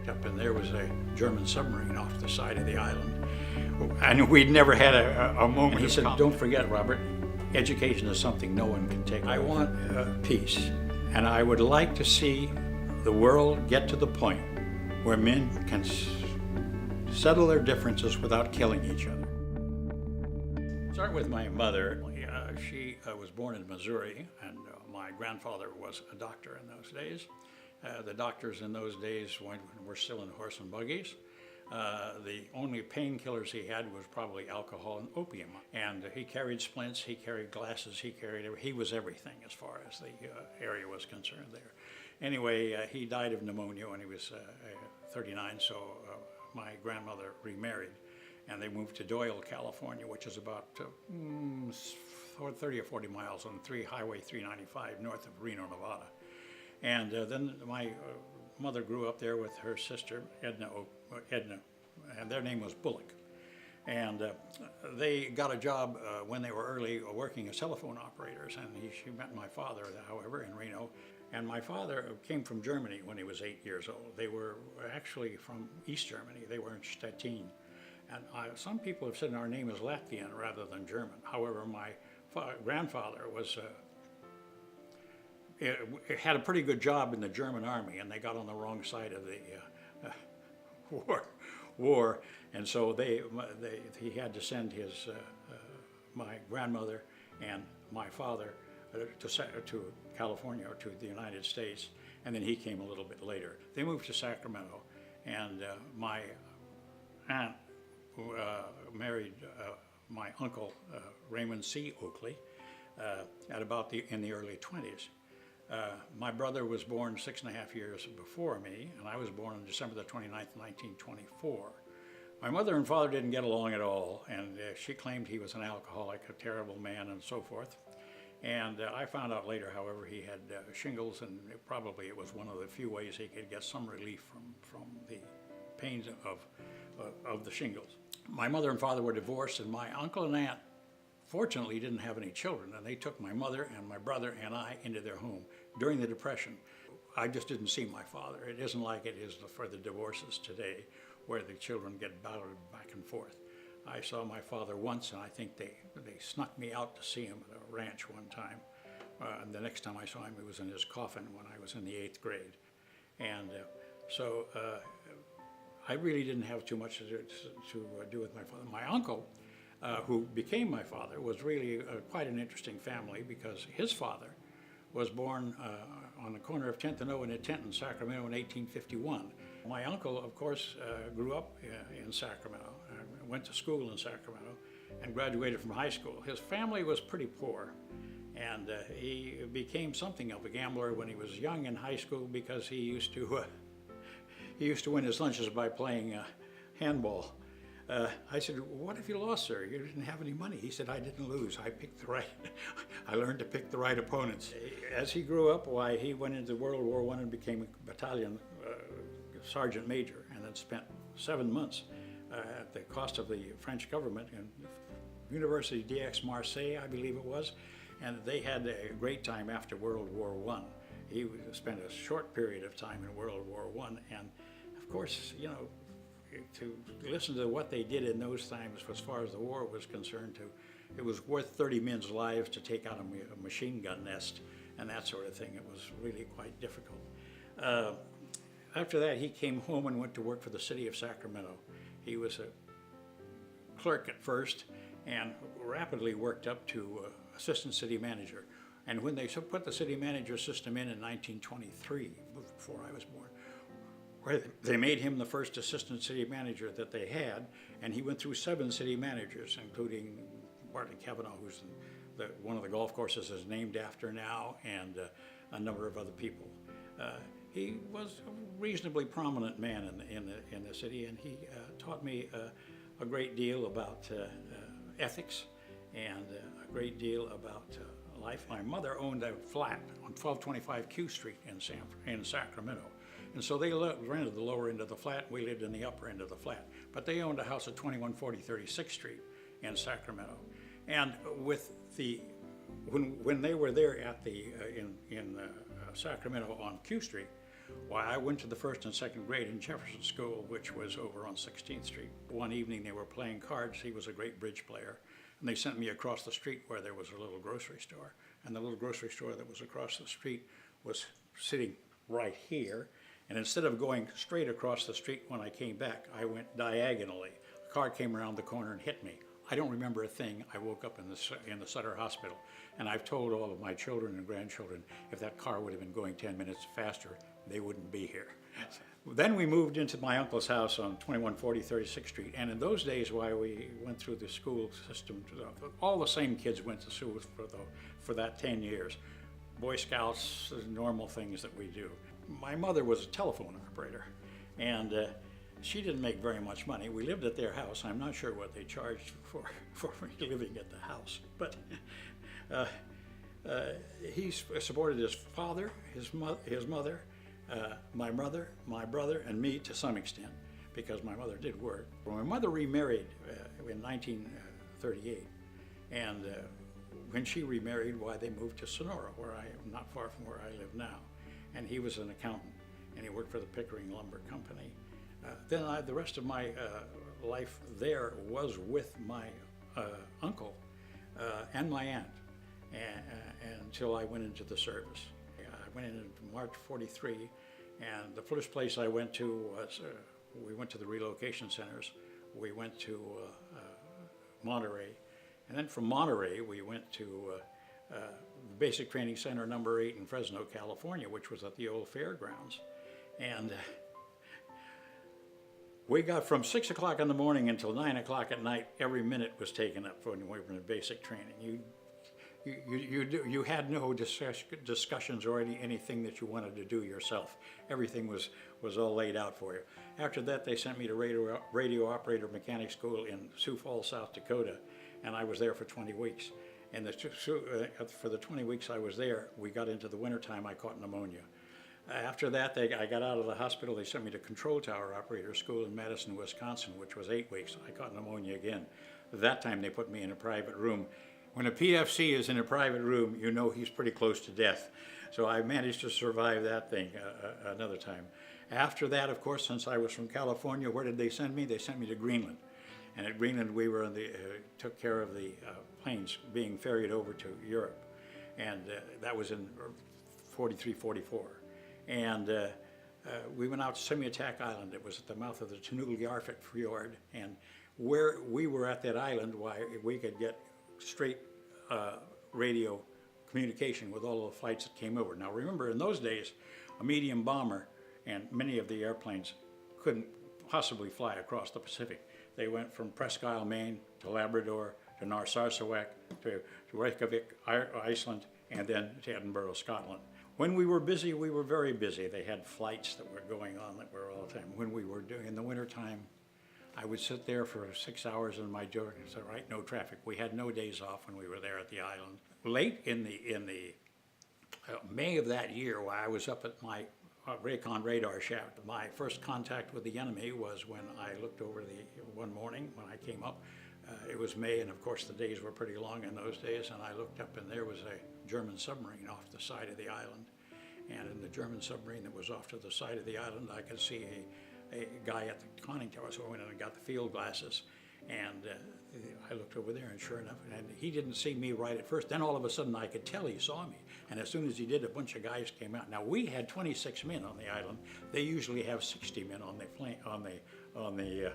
looked up and there was a German submarine off the side of the island. And we'd never had a moment. He said, "Don't forget, Robert, education is something no one can take. I want peace, and I would like to see the world get to the point where men can settle their differences without killing each other." Start with my mother. She was born in Missouri, and my grandfather was a doctor in those days. The doctors in those days were still in horse and buggies. The only painkillers he had was probably alcohol and opium. And he carried splints, he carried glasses, he was everything as far as the area was concerned there. Anyway, he died of pneumonia when he was 39, so my grandmother remarried. And they moved to Doyle, California, which is about 30 or 40 miles on Highway 395 north of Reno, Nevada. And then my mother grew up there with her sister, Edna, and their name was Bullock. And they got a job when they were early working as telephone operators, and she met my father, however, in Reno. And my father came from Germany when he was 8 years old. They were actually from East Germany. They were in Stettin. And some people have said our name is Latvian rather than German. However, my grandfather had a pretty good job in the German army, and they got on the wrong side of the war, and so he had to send my grandmother and my father to California or to the United States, and then he came a little bit later. They moved to Sacramento, and my aunt married my uncle Raymond C. Oakley at about in the early 20s. My brother was born 6.5 years before me, and I was born on December the 29th, 1924. My mother and father didn't get along at all, and she claimed he was an alcoholic, a terrible man, and so forth. And I found out later, however, he had shingles, and it was one of the few ways he could get some relief from the pains of the shingles. My mother and father were divorced, and my uncle and aunt fortunately didn't have any children, and they took my mother and my brother and I into their home during the Depression. I just didn't see my father. It isn't like it is for the divorces today, where the children get battled back and forth. I saw my father once, and I think they snuck me out to see him at a ranch one time. And the next time I saw him, he was in his coffin when I was in the 8th grade. And so I really didn't have too much to do with my father. My uncle, who became my father, was really quite an interesting family, because his father was born on the corner of 10th and O and 10th in Sacramento in 1851. My uncle, of course, grew up in Sacramento, went to school in Sacramento, and graduated from high school. His family was pretty poor, and he became something of a gambler when he was young in high school, because he used to win his lunches by playing handball. I said, "What if you lost, sir? You didn't have any money." He said, "I didn't lose. I learned to pick the right opponents." As he grew up, he went into World War I and became a battalion sergeant major, and then spent 7 months at the cost of the French government in University d'Aix Marseille, I believe it was, and they had a great time after World War I. He spent a short period of time in World War I, and of course, to listen to what they did in those times as far as the war was concerned, it was worth 30 men's lives to take out a machine gun nest and that sort of thing. It was really quite difficult. After that, he came home and went to work for the city of Sacramento. He was a clerk at first, and rapidly worked up to assistant city manager. And when they put the city manager system in 1923, before I was born, where they made him the first assistant city manager that they had, and he went through 7 city managers, including Bartley Cavanaugh, who's one of the golf courses is named after now, and a number of other people. He was a reasonably prominent man in the city, and he taught me a great deal about ethics and a great deal about life. My mother owned a flat on 1225 Q Street in Sacramento. And so they rented the lower end of the flat, we lived in the upper end of the flat. But they owned a house at 2140 36th Street in Sacramento. And when they were there at in Sacramento on Q Street, Why, I went to the first and second grade in Jefferson School, which was over on 16th Street. One evening they were playing cards. He was a great bridge player. And they sent me across the street where there was a little grocery store. And the little grocery store that was across the street was sitting right here. And instead of going straight across the street when I came back, I went diagonally. A car came around the corner and hit me. I don't remember a thing. I woke up in the Sutter Hospital. And I've told all of my children and grandchildren, if that car would have been going 10 minutes faster, they wouldn't be here. Then we moved into my uncle's house on 2140 36th Street. And in those days, while we went through the school system, all the same kids went to school for that 10 years. Boy Scouts, normal things that we do. My mother was a telephone operator, and she didn't make very much money. We lived at their house. I'm not sure what they charged for living at the house, but he supported his father, his mother, my mother, my brother, and me to some extent, because my mother did work. My mother remarried in 1938, and when she remarried, they moved to Sonora, not far from where I live now. And he was an accountant, and he worked for the Pickering Lumber Company. Then the rest of my life there was with my uncle and my aunt, until I went into the service. I went in March '43, and the first place I went to was, we went to the relocation centers. We went to Monterey, and then from Monterey we went to Basic Training Center number 8 in Fresno, California, which was at the old fairgrounds. And we got from 6 o'clock in the morning until 9 o'clock at night, every minute was taken up when we were in basic training. You had no discussions or anything that you wanted to do yourself. Everything was all laid out for you. After that, they sent me to radio operator mechanic school in Sioux Falls, South Dakota, and I was there for 20 weeks. And for the 20 weeks I was there, we got into the wintertime, I caught pneumonia. After that, I got out of the hospital. They sent me to control tower operator school in Madison, Wisconsin, which was 8 weeks. I caught pneumonia again. That time they put me in a private room. When a PFC is in a private room, you know he's pretty close to death. So I managed to survive that thing another time. After that, of course, since I was from California, where did they send me? They sent me to Greenland. And at Greenland, we were took care of the planes being ferried over to Europe. And that was in 43, 44. And we went out to Semi-Attack Island. It was at the mouth of the Tanul-Yarfik Fjord. And where we were at that island, we could get straight radio communication with all of the flights that came over. Now remember, in those days, a medium bomber and many of the airplanes couldn't possibly fly across the Pacific. They went from Presque Isle, Maine, to Labrador, to Narsarsuaq, to Reykjavik, Iceland, and then to Edinburgh, Scotland. When we were busy, we were very busy. They had flights that were going on that were all the time. When we were doing in the wintertime, I would sit there for 6 hours in my door and say, right, no traffic. We had no days off when we were there at the island. Late in the May of that year, while I was up at my Raycon radar shaft, my first contact with the enemy was when I looked over one morning when I came up. It was May, and of course the days were pretty long in those days, and I looked up and there was a German submarine off the side of the island. And in the German submarine that was off to the side of the island, I could see a guy at the conning tower, so I went in and got the field glasses, and I looked over there, and sure enough, and he didn't see me right at first. Then all of a sudden, I could tell he saw me, and as soon as he did, a bunch of guys came out. Now we had 26 men on the island. They usually have 60 men on the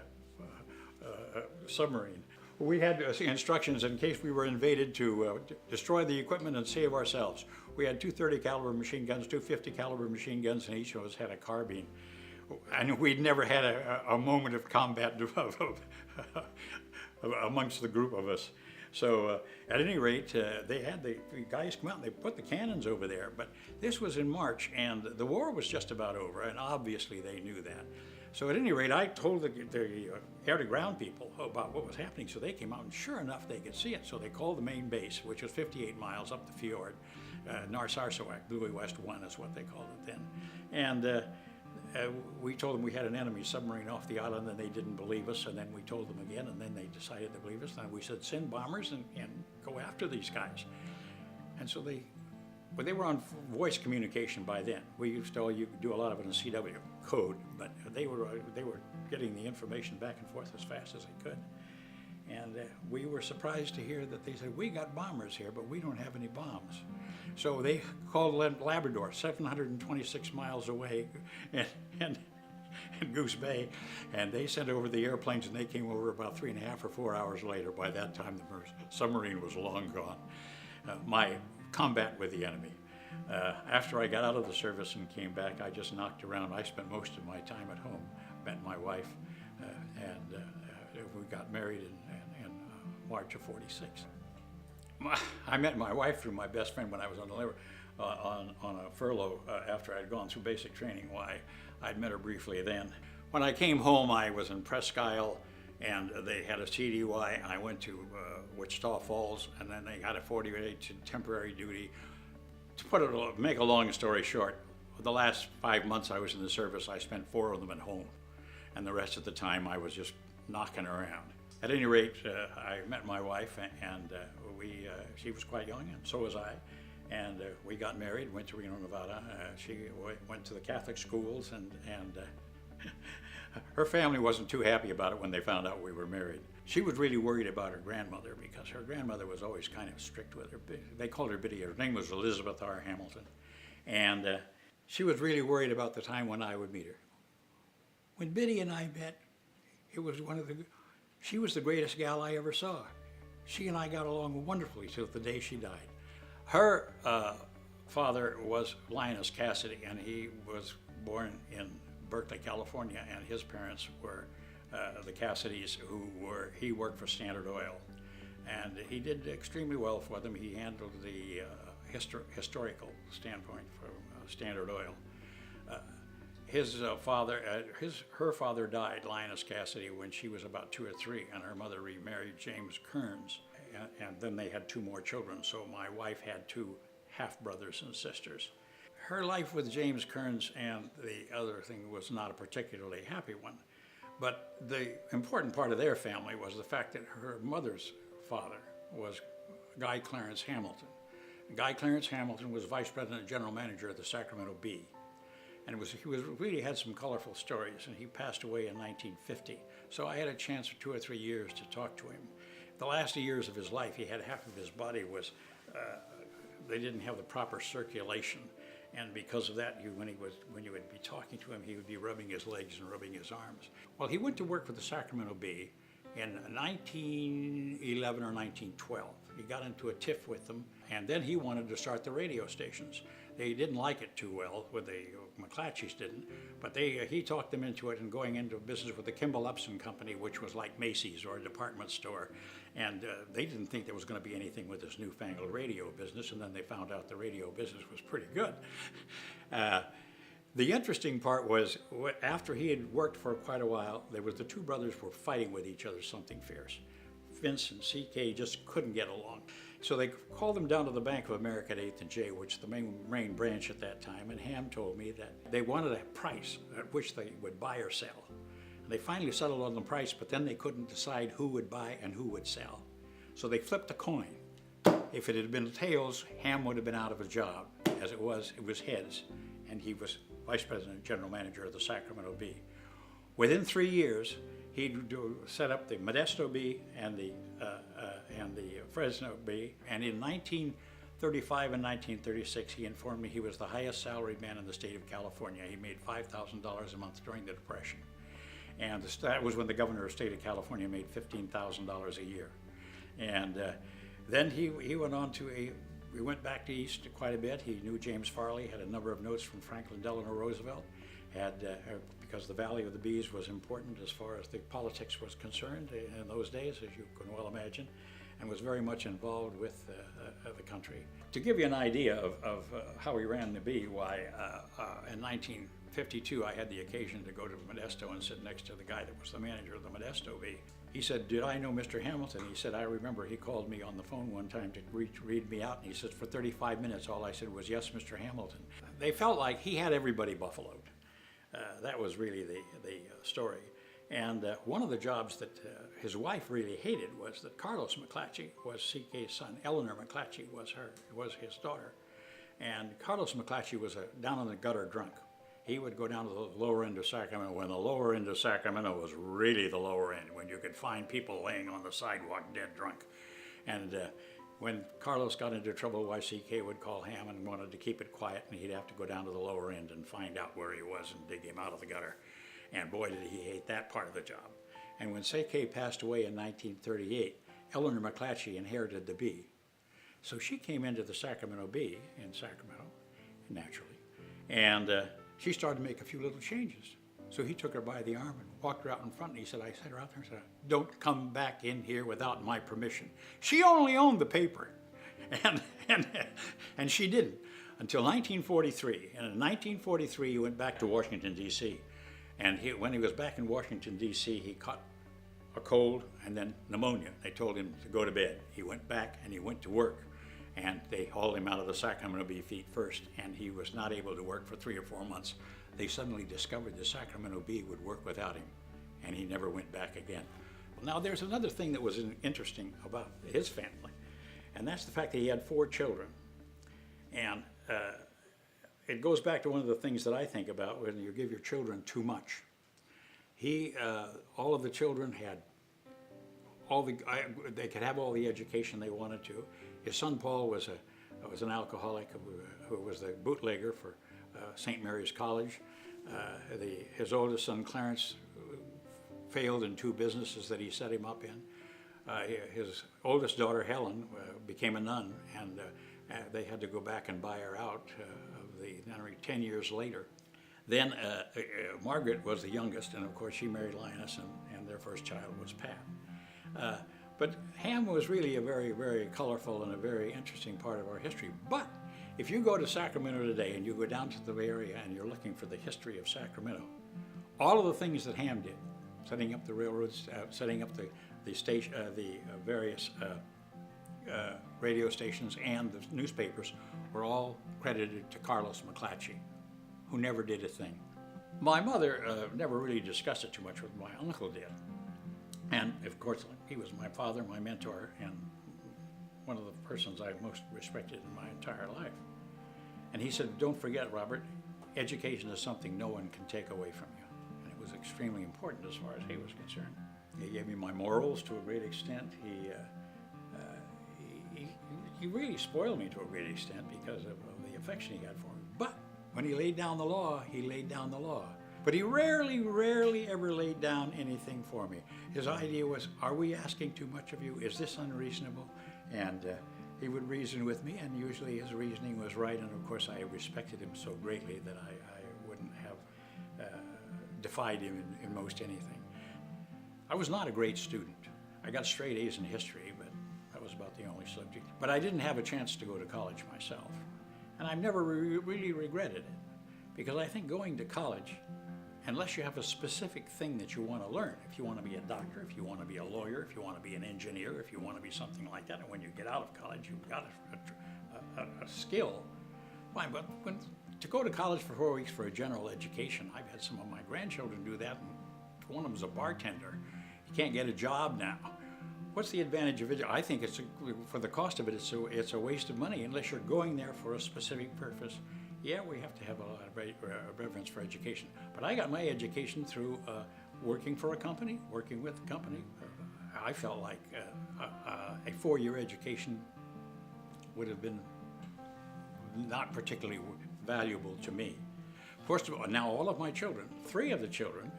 submarine. We had instructions in case we were invaded to destroy the equipment and save ourselves. We had 230 caliber machine guns, 250 caliber machine guns, and each of us had a carbine. And we'd never had a moment of combat amongst the group of us. So at any rate, they had the guys come out and they put the cannons over there. But this was in March, and the war was just about over, and obviously they knew that. So at any rate, I told the air-to-ground people about what was happening, so they came out, and sure enough, they could see it. So they called the main base, which was 58 miles up the fjord. Narsarsuaq, Buoy West 1 is what they called it then. And we told them we had an enemy submarine off the island, and they didn't believe us, and then we told them again, and then they decided to believe us, and we said, send bombers and go after these guys. And so they But they were on voice communication by then. We used to you do a lot of it in CW code, but they were getting the information back and forth as fast as they could. And we were surprised to hear that they said, we got bombers here, but we don't have any bombs. So they called Labrador, 726 miles away, and Goose Bay, and they sent over the airplanes, and they came over about 3.5 or 4 hours later. By that time, the submarine was long gone. My combat with the enemy. After I got out of the service and came back, I just knocked around. I spent most of my time at home, met my wife, and we got married in March of '46. I met my wife through my best friend when I was on a furlough after I'd gone through basic training. Why, I'd met her briefly then. When I came home, I was in Presque Isle, and they had a CDY. I went to Wichita Falls, and then they got a 40-day temporary duty. To make a long story short, the last 5 months I was in the service, I spent 4 of them at home, and the rest of the time I was just knocking around. At any rate, I met my wife, and she was quite young, and so was I. And we got married, went to Reno, Nevada. She went to the Catholic schools, and her family wasn't too happy about it when they found out we were married. She was really worried about her grandmother because her grandmother was always kind of strict with her. They called her Biddy. Her name was Elizabeth R. Hamilton. And she was really worried about the time when I would meet her. When Biddy and I met, it was she was the greatest gal I ever saw. She and I got along wonderfully till the day she died. Her father was Linus Cassidy, and he was born in Berkeley, California, and his parents were the Cassidys, he worked for Standard Oil. And he did extremely well for them. He handled the historical standpoint for Standard Oil. Her father died, Linus Cassidy, when she was about 2 or 3, and her mother remarried James Kearns, and then they had 2 more children. So my wife had 2 half-brothers and sisters. Her life with James Kearns and the other thing was not a particularly happy one. But the important part of their family was the fact that her mother's father was Guy Clarence Hamilton. Guy Clarence Hamilton was vice president and general manager of the Sacramento Bee. And he really had some colorful stories, and he passed away in 1950. So I had a chance for 2 or 3 years to talk to him. The last years of his life, he had half of his body they didn't have the proper circulation. And because of that, when you would be talking to him, he would be rubbing his legs and rubbing his arms. Well, he went to work for the Sacramento Bee in 1911 or 1912. He got into a tiff with them, and then he wanted to start the radio stations. They didn't like it too well, the McClatchys didn't, but he talked them into it and going into business with the Kimball Upson Company, which was like Macy's or a department store. And they didn't think there was going to be anything with this newfangled radio business, and then they found out the radio business was pretty good. The interesting part was, after he had worked for quite a while, the 2 brothers were fighting with each other something fierce. Vince and C.K. just couldn't get along. So they called them down to the Bank of America at 8th and J, which is the main branch at that time, and Ham told me that they wanted a price at which they would buy or sell. And they finally settled on the price, but then they couldn't decide who would buy and who would sell. So they flipped a coin. If it had been tails, Ham would have been out of a job. As it was heads, and he was vice president and general manager of the Sacramento Bee. Within 3 years, he'd set up the Modesto Bee and the Fresno Bee, and in 1935 and 1936, he informed me he was the highest salaried man in the state of California. He made $5,000 a month during the Depression. And that was when the governor of the state of California made $15,000 a year. And then he went on we went back to East quite a bit. He knew James Farley, had a number of notes from Franklin Delano Roosevelt, because the Valley of the Bees was important as far as the politics was concerned in those days, as you can well imagine, and was very much involved with the country. To give you an idea of how he ran the Bee, in 1952 I had the occasion to go to Modesto and sit next to the guy that was the manager of the Modesto Bee. He said, "Did I know Mr. Hamilton?" He said, "I remember he called me on the phone one time to read me out," and he said, "For 35 minutes all I said was, 'Yes, Mr. Hamilton.'" They felt like he had everybody buffaloed. That was really the story. And one of the jobs that his wife really hated was that Carlos McClatchy was C.K.'s son. Eleanor McClatchy was his daughter. And Carlos McClatchy was a down in the gutter drunk. He would go down to the lower end of Sacramento when the lower end of Sacramento was really the lower end, when you could find people laying on the sidewalk dead drunk. And when Carlos got into trouble, YCK would call Ham and wanted to keep it quiet, and he'd have to go down to the lower end and find out where he was and dig him out of the gutter. And boy, did he hate that part of the job. And when CK passed away in 1938, Eleanor McClatchy inherited the Bee. So she came into the Sacramento Bee in Sacramento, naturally, and she started to make a few little changes. So he took her by the arm and walked her out in front, and he said, I set her out there and said, don't come back in here without my permission. She only owned the paper, and she didn't until 1943. And in 1943, he went back to Washington, D.C., and when he was back in Washington, D.C., he caught a cold and then pneumonia. They told him to go to bed. He went back and he went to work. And they hauled him out of the Sacramento Bee feet first, and he was not able to work for 3 or 4 months. They suddenly discovered the Sacramento Bee would work without him, and he never went back again. Well, now there's another thing that was interesting about his family, and that's the fact that he had 4 children. And it goes back to one of the things that I think about when you give your children too much. All of the children had they could have all the education they wanted to. His son Paul was an alcoholic who was the bootlegger for St. Mary's College. His oldest son Clarence failed in 2 businesses that he set him up in. His oldest daughter Helen became a nun, and they had to go back and buy her out of the nunnery 10 years later. Then Margaret was the youngest, and of course she married Linus, and their first child was Pat. But Ham was really a very, very colorful and a very interesting part of our history. But if you go to Sacramento today and you go down to the Bay Area and you're looking for the history of Sacramento, all of the things that Ham did, setting up the railroads, setting up the various radio stations and the newspapers, were all credited to Carlos McClatchy, who never did a thing. My mother never really discussed it too much with my uncle did. And of course, he was my father, my mentor, and one of the persons I most respected in my entire life. And he said, don't forget, Robert, education is something no one can take away from you. And it was extremely important as far as he was concerned. He gave me my morals to a great extent. He really spoiled me to a great extent because of the affection he had for me. But when he laid down the law, he laid down the law. But he rarely ever laid down anything for me. His idea was, are we asking too much of you? Is this unreasonable? And he would reason with me, and usually his reasoning was right. And of course, I respected him so greatly that I wouldn't have defied him in most anything. I was not a great student. I got straight A's in history, but that was about the only subject. But I didn't have a chance to go to college myself. And I've never really regretted it, because I think going to college, unless you have a specific thing that you want to learn, if you want to be a doctor, if you want to be a lawyer, if you want to be an engineer, if you want to be something like that, and when you get out of college, you've got a skill, fine. But to go to college for 4 weeks for a general education, I've had some of my grandchildren do that, and one of them was a bartender. He can't get a job now. What's the advantage of it? I think for the cost of it, it's a waste of money unless you're going there for a specific purpose. Yeah, we have to have a lot of reverence for education. But I got my education through working for a company, working with a company. I felt like a 4-year education would have been not particularly valuable to me. First of all, now all of my children, 3 of the children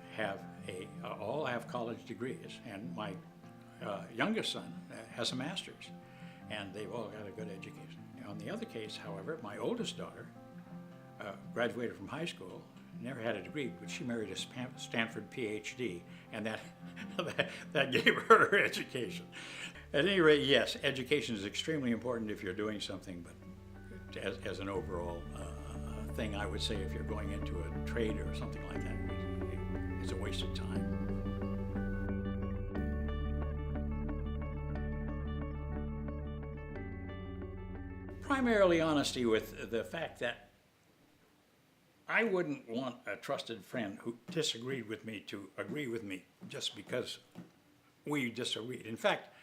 all have college degrees, and my youngest son has a master's, and they've all got a good education. On the other case, however, my oldest daughter graduated from high school, never had a degree, but she married a Stanford PhD, and that gave her her education. At any rate, yes, education is extremely important if you're doing something, but as an overall thing, I would say if you're going into a trade or something like that, it's a waste of time. Primarily honesty with the fact that I wouldn't want a trusted friend who disagreed with me to agree with me just because we disagreed. In fact,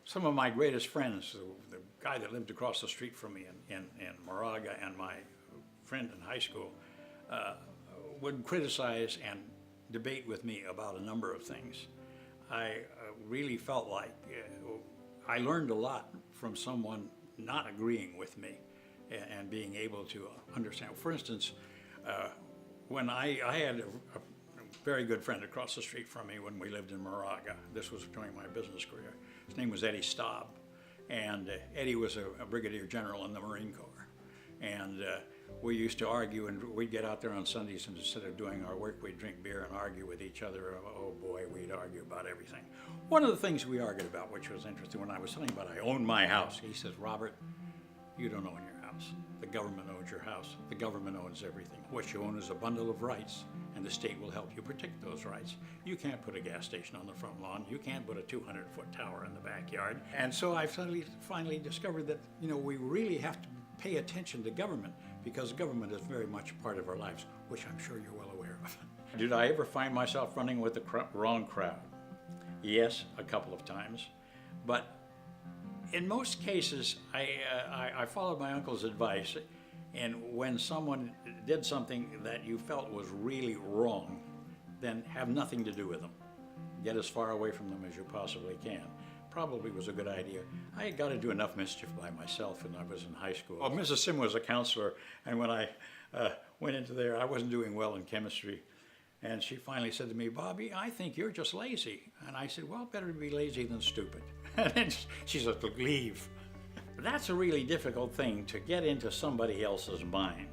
Some of my greatest friends, the guy that lived across the street from me in Moraga, and my friend in high school, would criticize and debate with me about a number of things. I really felt like I learned a lot from someone not agreeing with me and being able to understand. For instance, when I had a very good friend across the street from me when we lived in Moraga. This was during my business career. His name was Eddie Staub, and Eddie was a brigadier general in the Marine Corps. And we used to argue, and we'd get out there on Sundays, and instead of doing our work, we'd drink beer and argue with each other. Oh boy, we'd argue about everything. One of the things we argued about, which was interesting, when I was telling him about I own my house, he says, Robert, you don't own your house. The government owns your house. The government owns everything. What you own is a bundle of rights, and the state will help you protect those rights. You can't put a gas station on the front lawn. You can't put a 200-foot tower in the backyard. And so I finally discovered that, we really have to pay attention to government, because government is very much part of our lives, which I'm sure you're well aware of. Did I ever find myself running with the wrong crowd? Yes, a couple of times. But in most cases, I followed my uncle's advice, and when someone did something that you felt was really wrong, then have nothing to do with them. Get as far away from them as you possibly can. Probably was a good idea. I got to do enough mischief by myself when I was in high school. Well, Mrs. Sim was a counselor, and when I went into there, I wasn't doing well in chemistry. And she finally said to me, Bobby, I think you're just lazy. And I said, well, better to be lazy than stupid. And then she said, leave. That's a really difficult thing, to get into somebody else's mind.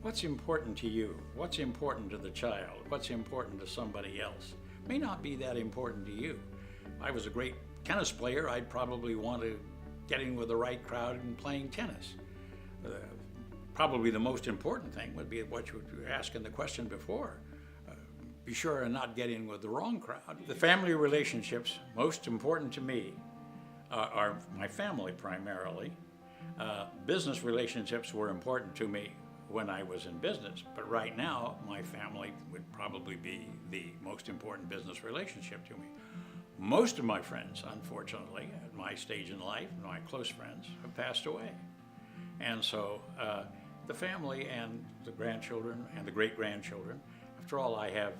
What's important to you? What's important to the child? What's important to somebody else? May not be that important to you. If I was a great tennis player, I'd probably want to get in with the right crowd and playing tennis. Probably the most important thing would be what you were asking the question before. Be sure and not get in with the wrong crowd. The family relationships most important to me are my family primarily. Business relationships were important to me when I was in business, but right now my family would probably be the most important business relationship to me. Most of my friends, unfortunately, at my stage in life, my close friends, have passed away. And so the family and the grandchildren and the great-grandchildren, after all, I have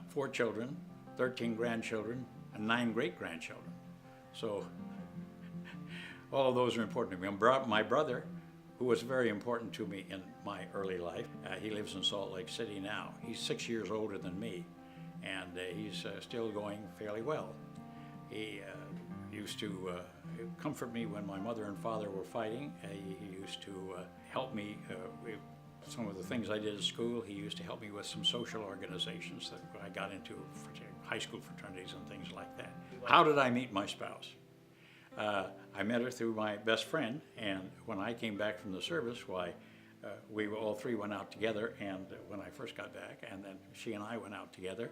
4 children, 13 grandchildren, and 9 great-grandchildren. So all of those are important to me. My brother, who was very important to me in my early life, he lives in Salt Lake City now. He's 6 years older than me, and he's still going fairly well. He used to comfort me when my mother and father were fighting. He used to help me with some of the things I did at school. He used to help me with some social organizations that I got into, high school fraternities and things like that. How did I meet my spouse? I met her through my best friend, and when I came back from the service, we all 3 went out together, and when I first got back, and then she and I went out together,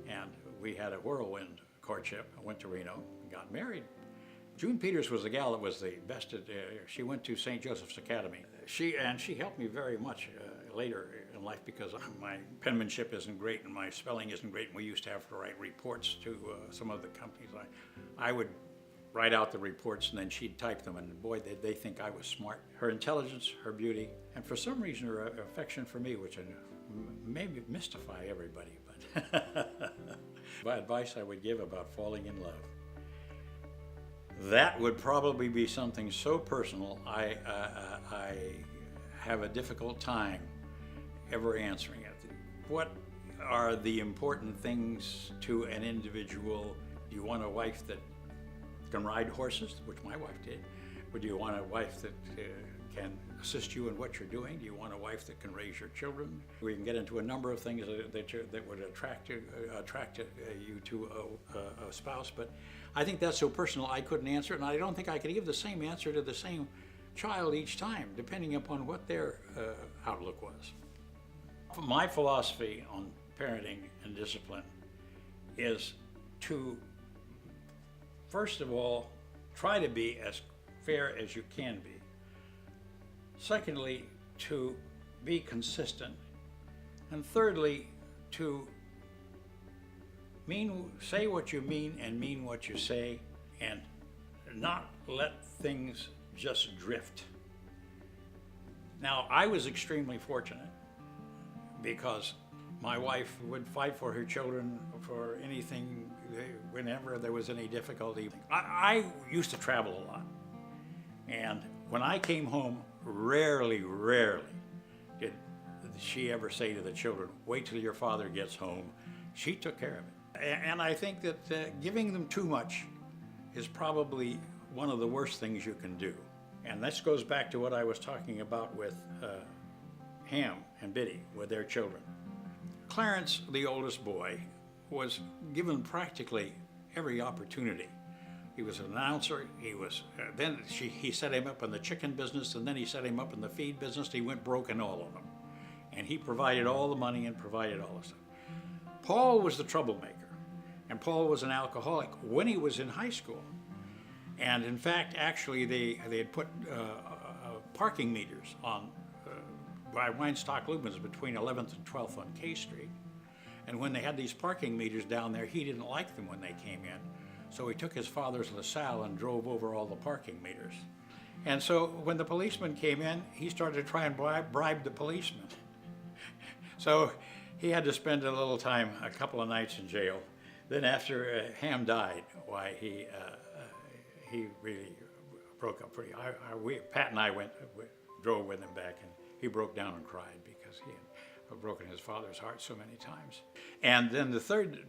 and we had a whirlwind courtship. I went to Reno and got married. June Peters was the gal that was the best at, she went to St. Joseph's Academy. She helped me very much later in life, because my penmanship isn't great and my spelling isn't great, and we used to have to write reports to some of the companies. I would write out the reports and then she'd type them, and boy, they think I was smart. Her intelligence, her beauty, and for some reason her affection for me, which maybe mystify everybody, but my advice I would give about falling in love. That would probably be something so personal, I have a difficult time ever answering it. What are the important things to an individual? Do you want a wife that can ride horses, which my wife did? Or do you want a wife that can assist you in what you're doing? Do you want a wife that can raise your children? We can get into a number of things that would attract you to a spouse, but I think that's so personal I couldn't answer it, and I don't think I could give the same answer to the same child each time, depending upon what their outlook was. My philosophy on parenting and discipline is to, first of all, try to be as fair as you can be. Secondly, to be consistent. And thirdly, to say what you mean and mean what you say, and not let things just drift. Now, I was extremely fortunate because my wife would fight for her children for anything, whenever there was any difficulty. I used to travel a lot. And when I came home, rarely did she ever say to the children, wait till your father gets home. She took care of it. And I think that giving them too much is probably one of the worst things you can do. And this goes back to what I was talking about with Ham and Biddy, with their children. Clarence, the oldest boy, was given practically every opportunity. He was an announcer. He was he set him up in the chicken business, and then he set him up in the feed business. He went broke in all of them, and he provided all the money and provided all the stuff. Paul was the troublemaker, and Paul was an alcoholic when he was in high school. And in fact, actually, they had put parking meters on by Weinstock Lubins between 11th and 12th on K Street. And when they had these parking meters down there, he didn't like them when they came in. So he took his father's LaSalle and drove over all the parking meters. And so when the policeman came in, he started to try and bribe the policeman. So he had to spend a little time, a couple of nights in jail. Then after Ham died, why, he really broke up pretty. Pat and I drove with him back, and he broke down and cried because he had broken his father's heart so many times. And then the third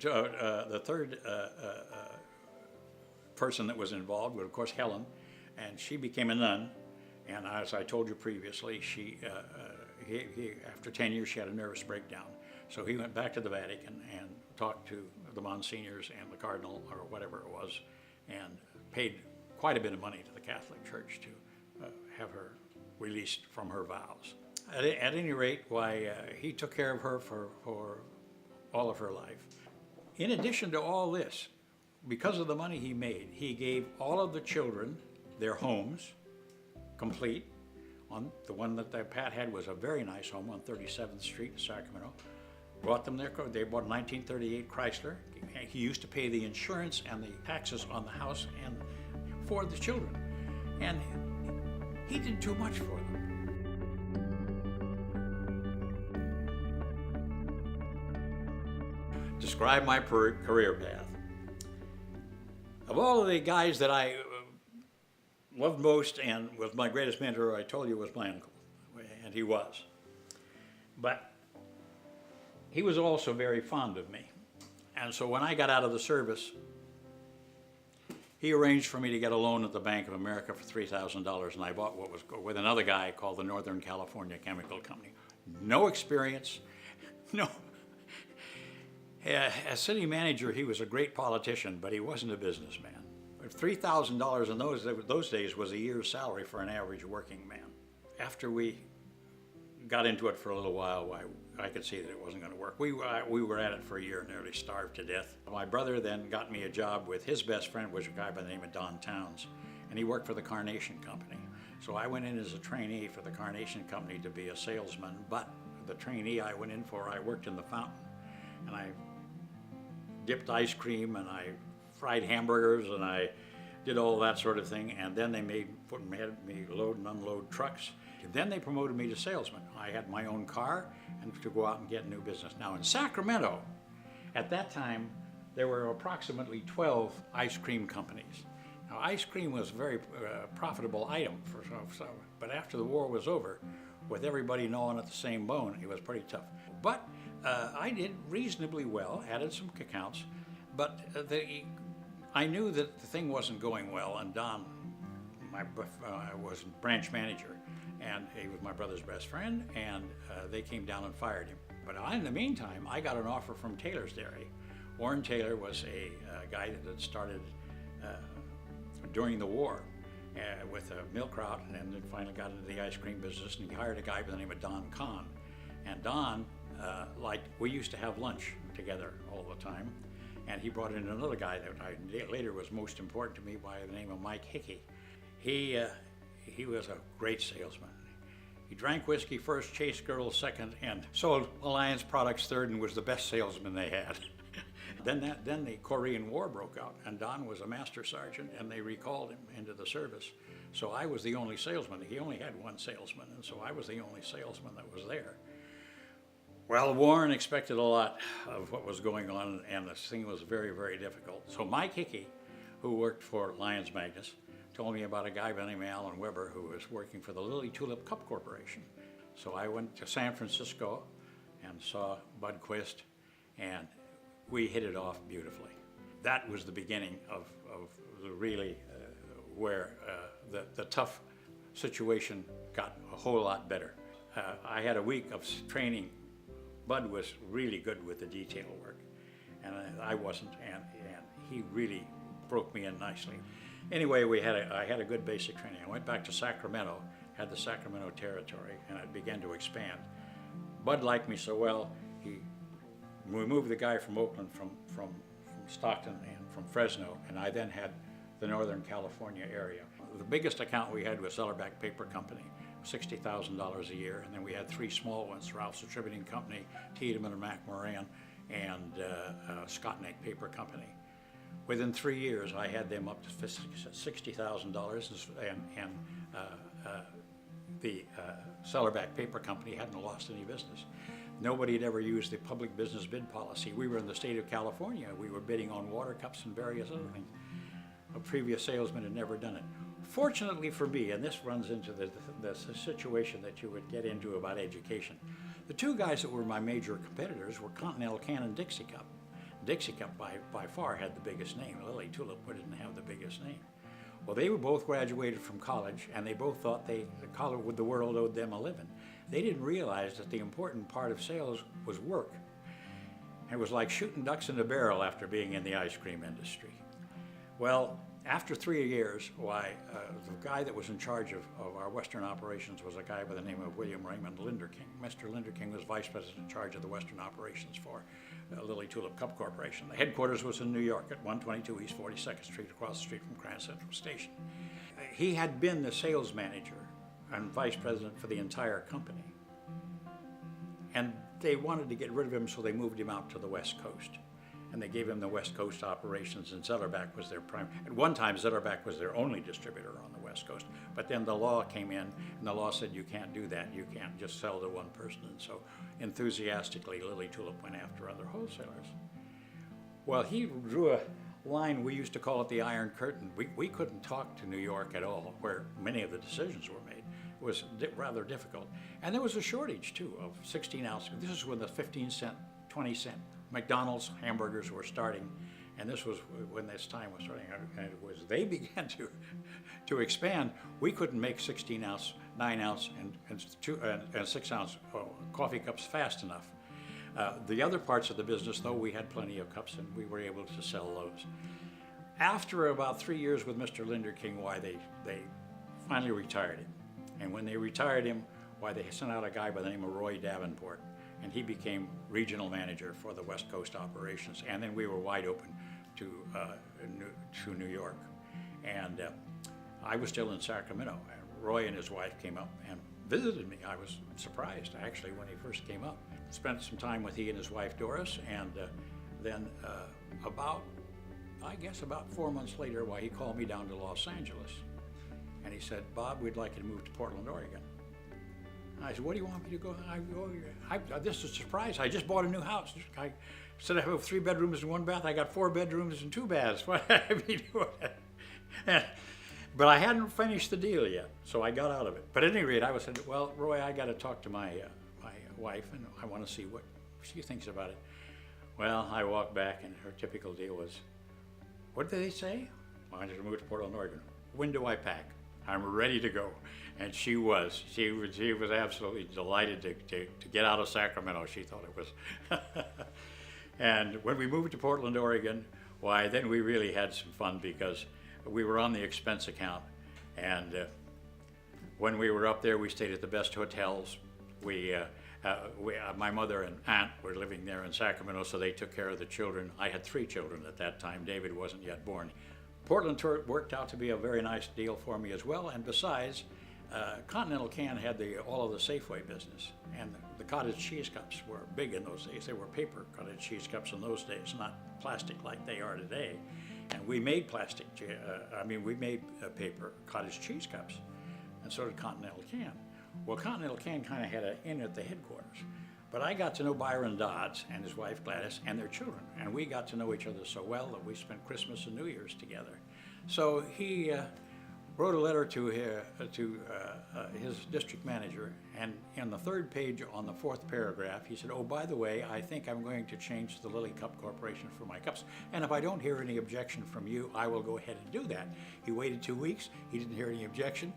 person that was involved was, of course, Helen, and she became a nun. And as I told you previously, after 10 years, she had a nervous breakdown. So he went back to the Vatican and talked to the Monsignors and the Cardinal, or whatever it was, and paid quite a bit of money to the Catholic Church to have her released from her vows. At any rate, why, he took care of her for all of her life. In addition to all this, because of the money he made, he gave all of the children their homes, complete. The one that Pat had was a very nice home on 37th Street in Sacramento. Brought them they bought a 1938 Chrysler. He used to pay the insurance and the taxes on the house and for the children. And he did too much for them. Describe my career path. Of all of the guys that I loved most and was my greatest mentor, I told you, was my uncle, and he was. But he was also very fond of me. And so when I got out of the service, he arranged for me to get a loan at the Bank of America for $3,000, and I bought what was with another guy called the Northern California Chemical Company. No experience, no. As city manager, he was a great politician, but he wasn't a businessman. $3,000 in those days was a year's salary for an average working man. After we got into it for a little while, I could see that it wasn't going to work. We were at it for a year and nearly starved to death. My brother then got me a job with his best friend, was a guy by the name of Don Towns, and he worked for the Carnation Company. So I went in as a trainee for the Carnation Company to be a salesman, but the trainee I went in for, I worked in the fountain, and I dipped ice cream, and I fried hamburgers, and I did all that sort of thing, and then they had me load and unload trucks. And then they promoted me to salesman. I had my own car and to go out and get new business. Now in Sacramento, at that time, there were approximately 12 ice cream companies. Now ice cream was a very profitable item, but after the war was over, with everybody gnawing at the same bone, it was pretty tough. But I did reasonably well, added some accounts, but I knew that the thing wasn't going well, and Don, I was branch manager, and he was my brother's best friend, and they came down and fired him. But in the meantime, I got an offer from Taylor's Dairy. Warren Taylor was a guy that had started during the war with a milk route, and then finally got into the ice cream business, and he hired a guy by the name of Don Kahn. And Don, we used to have lunch together all the time, and he brought in another guy that later was most important to me by the name of Mike Hickey. He was a great salesman. He drank whiskey first, chased girls second, and sold Alliance products third, and was the best salesman they had. Then the Korean War broke out, and Don was a master sergeant, and they recalled him into the service. So I was the only salesman. He only had one salesman, and so I was the only salesman that was there. Well, Warren expected a lot of what was going on, and this thing was very, very difficult. So Mike Hickey, who worked for Lyons Magnus, told me about a guy by the name of Alan Weber who was working for the Lily Tulip Cup Corporation. So I went to San Francisco and saw Bud Quist, and we hit it off beautifully. That was the beginning of the really where the tough situation got a whole lot better. I had a week of training. Bud was really good with the detail work, and I wasn't, and he really broke me in nicely. Anyway, I had a good basic training. I went back to Sacramento, had the Sacramento territory, and I began to expand. Bud liked me so well, we moved the guy from Oakland, from Stockton and from Fresno, and I then had the Northern California area. The biggest account we had was Zellerback Paper Company, $60,000 a year, and then we had three small ones, Ralph's Distributing Company, Tiedemann and McMoran, and Scottneck Paper Company. Within 3 years, I had them up to $60,000, and the Zellerback Paper Company hadn't lost any business. Nobody had ever used the public business bid policy. We were in the state of California. We were bidding on water cups and various other things. A previous salesman had never done it. Fortunately for me, and this runs into the situation that you would get into about education, the two guys that were my major competitors were Continental Can and Dixie Cup. Dixie Cup by far had the biggest name. Lily Tulip didn't have the biggest name. Well, they were both graduated from college, and they both thought the world owed them a living. They didn't realize that the important part of sales was work. It was like shooting ducks in a barrel after being in the ice cream industry. Well, after 3 years, the guy that was in charge of our Western operations was a guy by the name of William Raymond Linderking. Mr. Linderking was vice president in charge of the Western operations for Lily Tulip Cup Corporation. The headquarters was in New York at 122 East 42nd Street, across the street from Grand Central Station. He had been the sales manager and vice president for the entire company. And they wanted to get rid of him, so they moved him out to the West Coast. And they gave him the West Coast operations, and Zellerback was their prime. At one time, Zellerback was their only distributor on the West Coast. But then the law came in, and the law said you can't do that. You can't just sell to one person. And so enthusiastically, Lily Tulip went after other wholesalers. Well, he drew a line, we used to call it the Iron Curtain. We couldn't talk to New York at all, where many of the decisions were made. It was rather difficult. And there was a shortage, too, of 16-ounce. This is when the 15-cent, 20-cent McDonald's hamburgers were starting, and this was when this time was starting, and it was they began to expand. We couldn't make 16-ounce, 9-ounce, and 6-ounce coffee cups fast enough. The other parts of the business, though, we had plenty of cups, and we were able to sell those. After about 3 years with Mr. Linderking, they finally retired him. And when they retired him, they sent out a guy by the name of Roy Davenport, and he became regional manager for the West Coast operations. And then we were wide open to New York. And I was still in Sacramento, and Roy and his wife came up and visited me. I was surprised, actually, when he first came up. Spent some time with he and his wife, Doris, and then about 4 months later, he called me down to Los Angeles. And he said, Bob, we'd like you to move to Portland, Oregon. And I said, what do you want me to go? This is a surprise. I just bought a new house. I said I have 3 bedrooms and 1 bath. I got 4 bedrooms and 2 baths. What have you doing? But I hadn't finished the deal yet, so I got out of it. But at any rate, I said, well, Roy, I got to talk to my wife, and I want to see what she thinks about it. Well, I walked back, and her typical deal was, what did they say? I wanted to move to Portland, Oregon. When do I pack? I'm ready to go. And she was. She was absolutely delighted to get out of Sacramento. She thought it was. And when we moved to Portland, Oregon, then we really had some fun because we were on the expense account. And when we were up there, we stayed at the best hotels. My mother and aunt were living there in Sacramento, so they took care of the children. I had 3 children at that time. David wasn't yet born. Portland worked out to be a very nice deal for me as well, and besides, Continental Can had all of the Safeway business, and the cottage cheese cups were big in those days. They were paper cottage cheese cups in those days, not plastic like they are today. And we made we made paper cottage cheese cups, and so did Continental Can. Well, Continental Can kind of had an in at the headquarters, but I got to know Byron Dodds and his wife Gladys and their children, and we got to know each other so well that we spent Christmas and New Year's together. So he wrote a letter to his district manager, and in the third page on the fourth paragraph, he said, "Oh, by the way, I think I'm going to change the Lilly Cup Corporation for my cups, and if I don't hear any objection from you, I will go ahead and do that." He waited 2 weeks, he didn't hear any objection,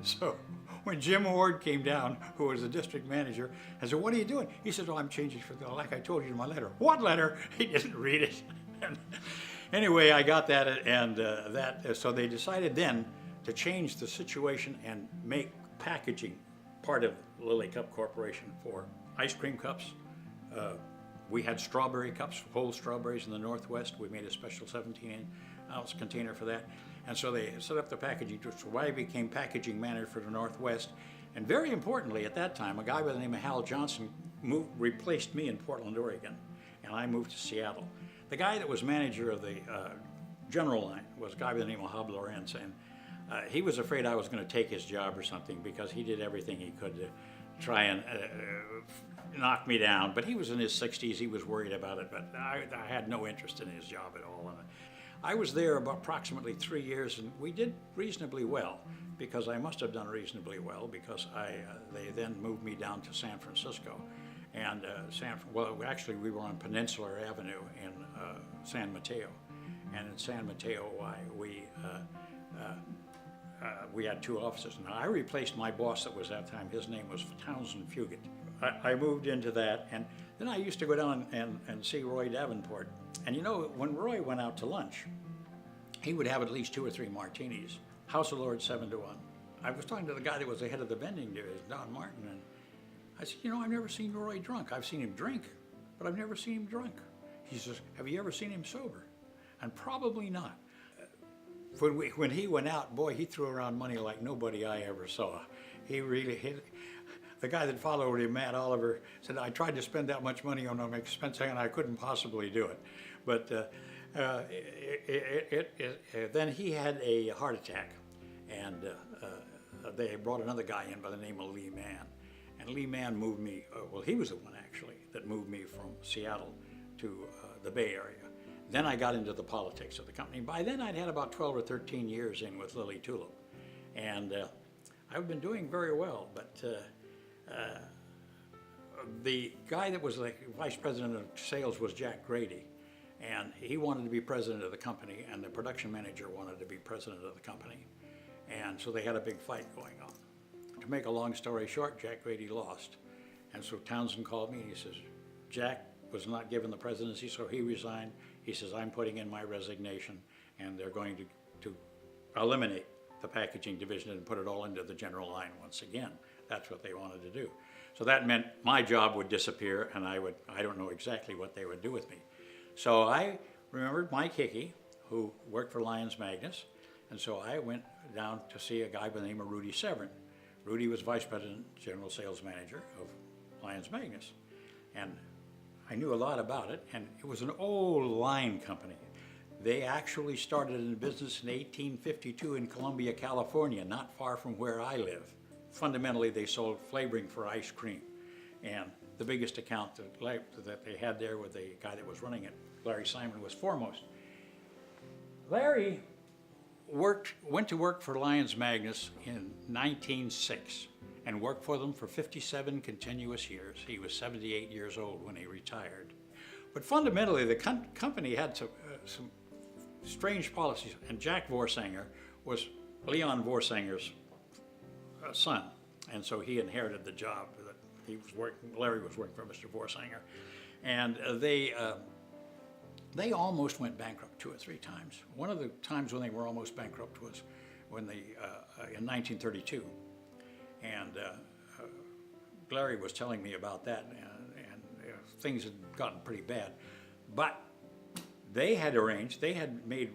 so when Jim Ward came down, who was the district manager, I said, "What are you doing?" He said, "Oh, I'm changing for like I told you in my letter." "What letter?" He didn't read it. Anyway, I got that, and so they decided then to change the situation and make packaging part of Lilly Cup Corporation for ice cream cups. We had strawberry cups, whole strawberries in the Northwest. We made a special 17-ounce container for that. And so they set up the packaging. So I became packaging manager for the Northwest. And very importantly, at that time, a guy by the name of Hal Johnson replaced me in Portland, Oregon, and I moved to Seattle. The guy that was manager of the general line was a guy by the name of Hob Lorenz, and he was afraid I was going to take his job or something because he did everything he could to try and knock me down. But he was in his 60s, he was worried about it, but I had no interest in his job at all. I was there about approximately 3 years, and we did reasonably well, because I must have done reasonably well, because they then moved me down to San Francisco. And actually we were on Peninsular Avenue in San Mateo. And in San Mateo, we had 2 offices. Now, I replaced my boss that was at that time. His name was Townsend Fugit. I moved into that, and then I used to go down and see Roy Davenport. And you know, when Roy went out to lunch, he would have at least 2 or 3 martinis. House of Lords 7-1. I was talking to the guy that was the head of the vending division, Don Martin, and I said, "You know, I've never seen Roy drunk. I've seen him drink, but I've never seen him drunk." He says, "Have you ever seen him sober?" And probably not. When he went out, boy, he threw around money like nobody I ever saw. He really hit. The guy that followed him, Matt Oliver, said, "I tried to spend that much money on an expense and I couldn't possibly do it." But then he had a heart attack, and they brought another guy in by the name of Lee Mann. And Lee Mann moved me, he was the one actually that moved me from Seattle to the Bay Area. Then I got into the politics of the company. By then I'd had about 12 or 13 years in with Lilly Tulip. And I've been doing very well, but the guy that was the vice president of sales was Jack Grady. And he wanted to be president of the company, and the production manager wanted to be president of the company. And so they had a big fight going on. To make a long story short, Jack Grady lost. And so Townsend called me and he says, Jack was not given the presidency, so he resigned. He says, "I'm putting in my resignation, and they're going to eliminate the packaging division and put it all into the general line once again." That's what they wanted to do. So that meant my job would disappear, and I don't know exactly what they would do with me. So I remembered Mike Hickey, who worked for Lyons Magnus, and so I went down to see a guy by the name of Rudy Severin. Rudy was vice president, general sales manager of Lyons Magnus. And I knew a lot about it, and it was an old line company. They actually started in business in 1852 in Columbia, California, not far from where I live. Fundamentally, they sold flavoring for ice cream. And the biggest account that they had there with the guy that was running it, Larry Simon, was foremost. Larry went to work for Lyons Magnus in 1906 and worked for them for 57 continuous years. He was 78 years old when he retired. But fundamentally, the company had some strange policies, and Jack Vorsanger was Leon Vorsanger's son, and so he inherited the job that Larry was working for Mr. Vorsanger. And they almost went bankrupt 2 or 3 times. One of the times when they were almost bankrupt was when in 1932. And Larry was telling me about that, and things had gotten pretty bad. But they had made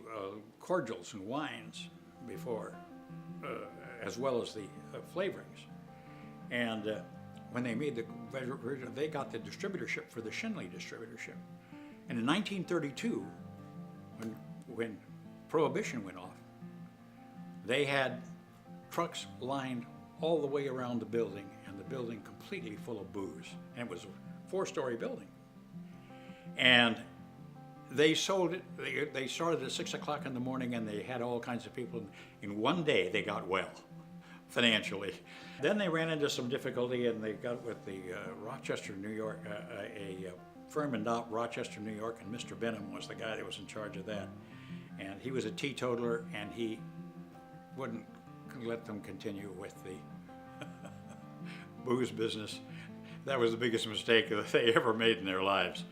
cordials and wines before as well as the flavorings. And when they made the version, they got the distributorship for the Schenley distributorship. And in 1932, when Prohibition went off, they had trucks lined all the way around the building, and the building completely full of booze. And it was a 4-story building. And they sold it, they started at 6 o'clock in the morning, and they had all kinds of people. In one day, they got well, financially. Then they ran into some difficulty, and they got with the Rochester, New York, a firm in Rochester, New York, and Mr. Benham was the guy that was in charge of that. And he was a teetotaler, and he wouldn't let them continue with the booze business. That was the biggest mistake that they ever made in their lives.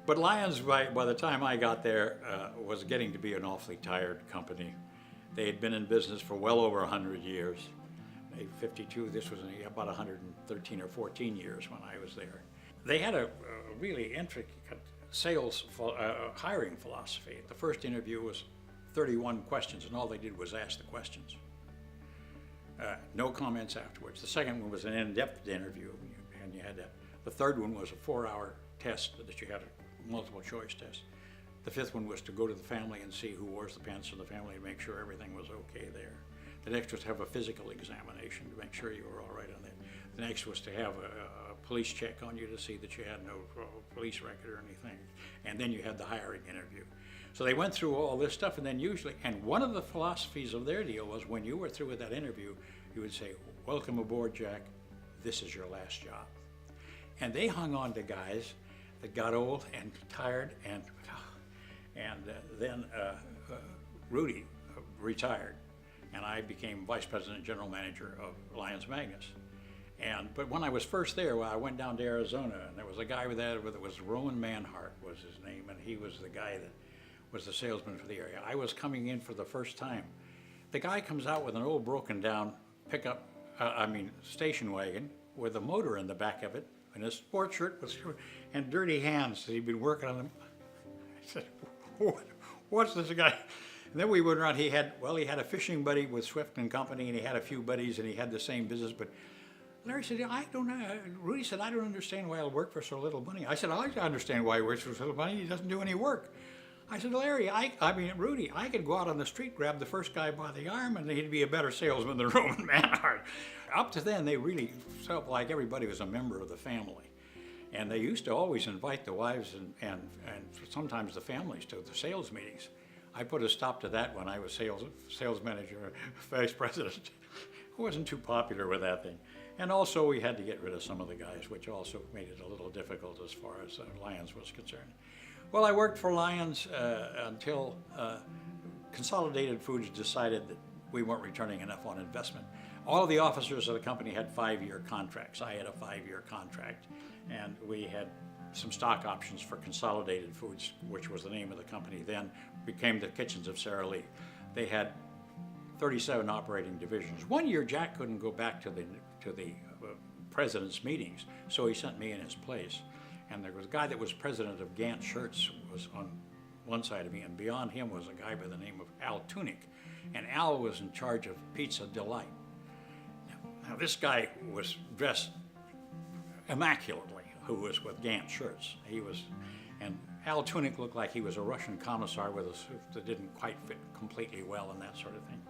But Lyons, by the time I got there, was getting to be an awfully tired company. They had been in business for well over 100 years. 52, this was about 113 or 14 years when I was there. They had a really intricate sales hiring philosophy. The first interview was 31 questions, and all they did was ask the questions. No comments afterwards. The second one was an in-depth interview, and you had that. The third one was a 4-hour test that you had a multiple choice test. The fifth one was to go to the family and see who wears the pants in the family and make sure everything was okay there. The next was to have a physical examination to make sure you were all right on that. The next was to have a police check on you to see that you had no police record or anything. And then you had the hiring interview. So they went through all this stuff, and then usually, and one of the philosophies of their deal was when you were through with that interview, you would say, "Welcome aboard, Jack. This is your last job." And they hung on to guys that got old and tired, and then Rudy retired, and I became vice president and general manager of Lyons Magnus. But when I was first there, I went down to Arizona, and there was a guy with that. It was Roman Manhart was his name, and he was the guy that was the salesman for the area. I was coming in for the first time. The guy comes out with an old broken down station wagon with a motor in the back of it, and a sports shirt and dirty hands that he'd been working on them. I said, "What's this guy?" And then we went around. He had a fishing buddy with Swift and Company, and he had a few buddies, and he had the same business. But Larry said, "I don't know." Rudy said, "I don't understand why he'll work for so little money." I said, "I understand why he works for so little money. He doesn't do any work." I said, "Larry, Rudy, I could go out on the street, grab the first guy by the arm, and he'd be a better salesman than Roman Manhart." Up to then, they really felt like everybody was a member of the family. And they used to always invite the wives and sometimes the families to the sales meetings. I put a stop to that when I was sales manager, vice president. I wasn't too popular with that thing. And also we had to get rid of some of the guys, which also made it a little difficult as far as Lyons was concerned. Well, I worked for Lyons until Consolidated Foods decided that we weren't returning enough on investment. All of the officers of the company had 5-year contracts. I had a 5-year contract, and we had some stock options for Consolidated Foods, which was the name of the company then, became the Kitchens of Sara Lee. They had 37 operating divisions. One year, Jack couldn't go back to the president's meetings, so he sent me in his place. And there was a guy that was president of Gant Shirts was on one side of me, and beyond him was a guy by the name of Al Tunick. And Al was in charge of Pizza Delight. Now this guy was dressed immaculately, who was with Gant Shirts. And Al Tunick looked like he was a Russian commissar with a suit that didn't quite fit completely well and that sort of thing.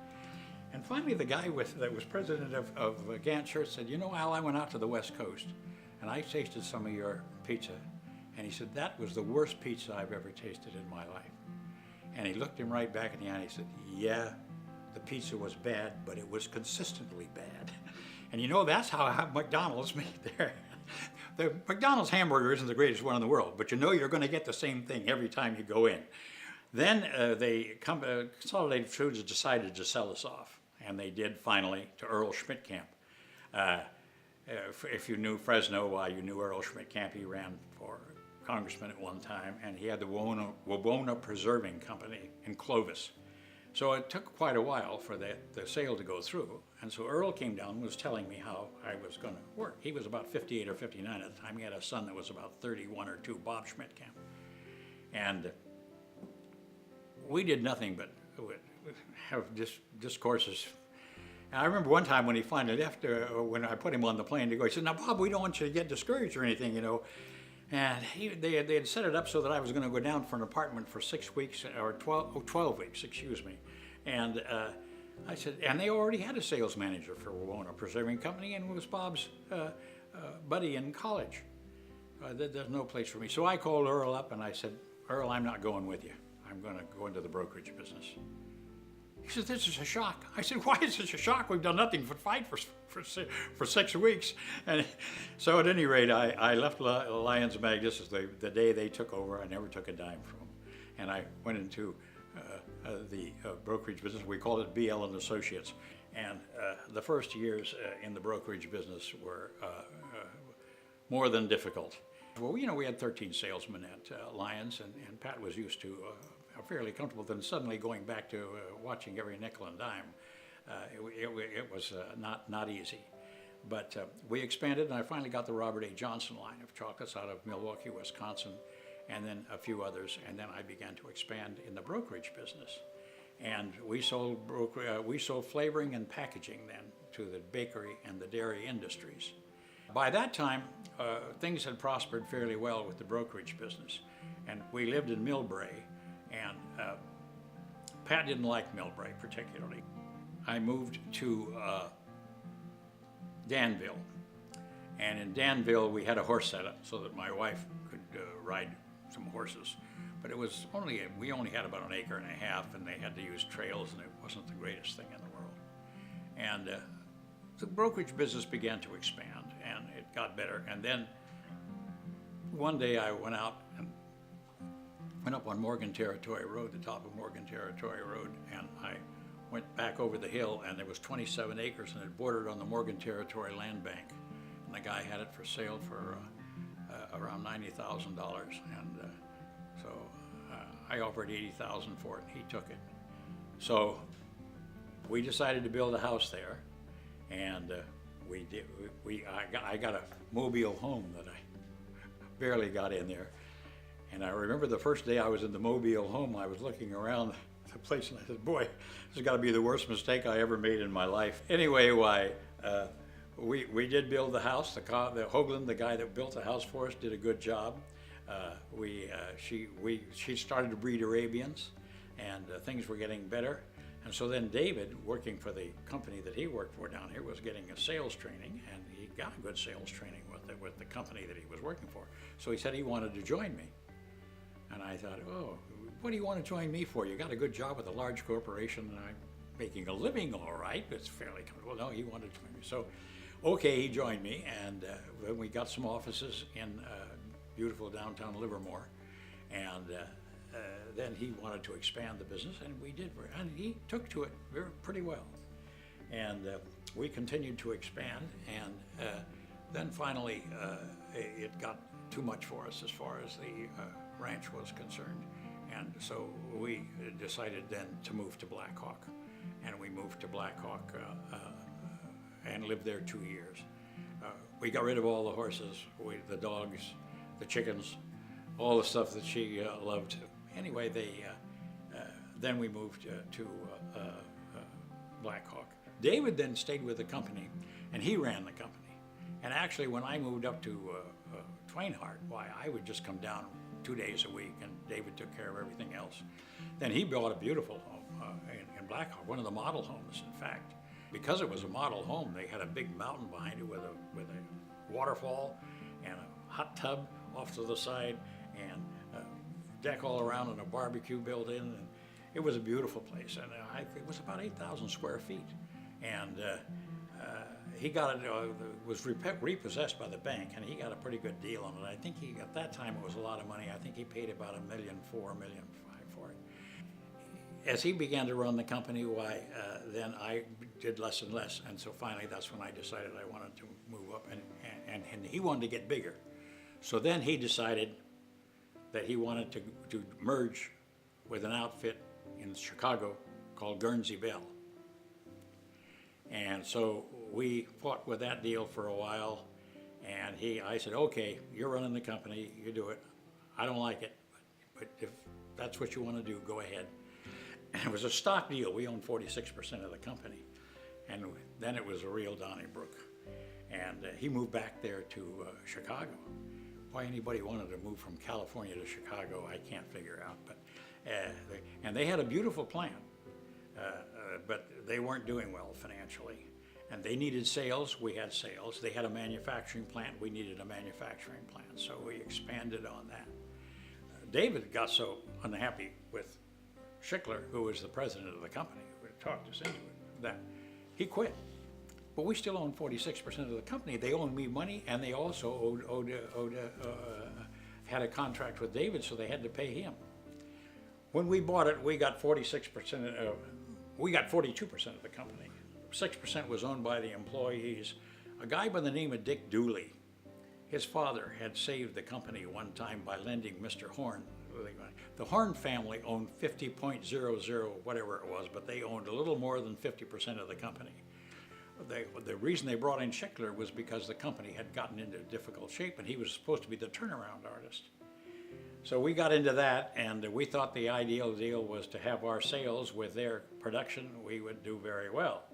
And finally the guy that was president of Gant Shirts said, "You know, Al, I went out to the West Coast, and I tasted some of your pizza." And he said, "That was the worst pizza I've ever tasted in my life." And he looked him right back in the eye and he said, "Yeah, the pizza was bad, but it was consistently bad." And you know, that's how McDonald's made their. The McDonald's hamburger isn't the greatest one in the world, but you know you're going to get the same thing every time you go in. Then Consolidated Foods decided to sell us off, and they did finally to Earl Schmidtkamp. If you knew Fresno, you knew Earl Schmidtkamp. He ran for congressman at one time, and he had the Wawona Preserving Company in Clovis. So it took quite a while for the sale to go through, and so Earl came down and was telling me how I was going to work. He was about 58 or 59 at the time. He had a son that was about 31 or 2, Bob Schmidtkamp. And we did nothing but have discourses. And I remember one time when he finally left, when I put him on the plane to go, he said, "Now, Bob, we don't want you to get discouraged or anything, you know." And they had set it up so that I was going to go down for an apartment for 6 weeks, or 12 weeks, excuse me. And I said, and they already had a sales manager for Wawona Preserving Company, and it was Bob's buddy in college. There's no place for me. So I called Earl up and I said, "Earl, I'm not going with you. I'm going to go into the brokerage business." He said, "This is a shock." I said, "Why is this a shock? We've done nothing but fight for 6 weeks." And so at any rate, I left Lyons Magnus the day they took over. I never took a dime from them. And I went into the brokerage business. We called it BL and Associates. And the first years in the brokerage business were more than difficult. Well, you know, we had 13 salesmen at Lyons, and Pat was used to fairly comfortable. Then suddenly going back to watching every nickel and dime, it was not easy. But we expanded, and I finally got the Robert A. Johnson line of chocolates out of Milwaukee, Wisconsin, and then a few others. And then I began to expand in the brokerage business. And we sold flavoring and packaging then to the bakery and the dairy industries. By that time, things had prospered fairly well with the brokerage business. And we lived in Millbrae, and Pat didn't like Millbrae particularly. I moved to Danville. And in Danville, we had a horse setup so that my wife could ride some horses. But we only had about 1.5 acres, and they had to use trails, and it wasn't the greatest thing in the world. And the brokerage business began to expand, and it got better. And then one day I went out and went up on Morgan Territory Road, the top of Morgan Territory Road, and I went back over the hill, and there was 27 acres, and it bordered on the Morgan Territory Land Bank. And the guy had it for sale for around $90,000, and so I offered $80,000 for it, and he took it. So we decided to build a house there, and I got a mobile home that I barely got in there. And I remember the first day I was in the mobile home, I was looking around the place, and I said, "Boy, this has got to be the worst mistake I ever made in my life." Anyway, we did build the house. The Hoagland, the guy that built the house for us, did a good job. She started to breed Arabians, and things were getting better. And so then David, working for the company that he worked for down here, was getting a sales training, and he got a good sales training with the company that he was working for. So he said he wanted to join me. And I thought, "Oh, what do you want to join me for? You got a good job with a large corporation, and I'm making a living all right. It's fairly comfortable." No, he wanted to join me. So, okay, he joined me, and then we got some offices in beautiful downtown Livermore. And then he wanted to expand the business, and we did. And he took to it pretty well. And we continued to expand, and then finally it got too much for us as far as the ranch was concerned. And so we decided then to move to Black Hawk. And we moved to Black Hawk and lived there 2 years. We got rid of all the horses, the dogs, the chickens, all the stuff that she loved. Anyway, then we moved to Black Hawk. David then stayed with the company, and he ran the company. And actually, when I moved up to Twainhart, why, I would just come down 2 days a week, and David took care of everything else. Then he built a beautiful home in Black Hawk, one of the model homes, in fact. Because it was a model home, they had a big mountain behind it with a waterfall and a hot tub off to the side, and a deck all around, and a barbecue built in. And it was a beautiful place, and it was about 8,000 square feet. And he got it, was repossessed by the bank, and he got a pretty good deal on it. I think at that time it was a lot of money. I think he paid about $1.4 million, $1.5 million for it. As he began to run the company, then I did less and less, and so finally that's when I decided I wanted to move up, and he wanted to get bigger. So then he decided that he wanted to merge with an outfit in Chicago called Guernsey Bell. And so we fought with that deal for a while, and I said, "Okay, you're running the company, you do it. I don't like it, but if that's what you want to do, go ahead." And it was a stock deal. We owned 46% of the company. and then it was a real Donnybrook. And he moved back there to Chicago. Why anybody wanted to move from California to Chicago, I can't figure out. But and they had a beautiful plant, but they weren't doing well financially. And they needed sales, we had sales. They had a manufacturing plant, we needed a manufacturing plant. So we expanded on that. David got so unhappy with Schickler, who was the president of the company, who talked us into it, that he quit. But we still own 46% of the company. They owed me money, and they also had a contract with David, so they had to pay him. When we bought it, we got 42% of the company. 6% was owned by the employees. A guy by the name of Dick Dooley, his father had saved the company one time by lending Mr. Horn. The Horn family owned 50.00 whatever it was, but they owned a little more than 50% of the company. The reason they brought in Schickler was because the company had gotten into difficult shape, and he was supposed to be the turnaround artist. So we got into that, and we thought the ideal deal was to have our sales with their production. We would do very well,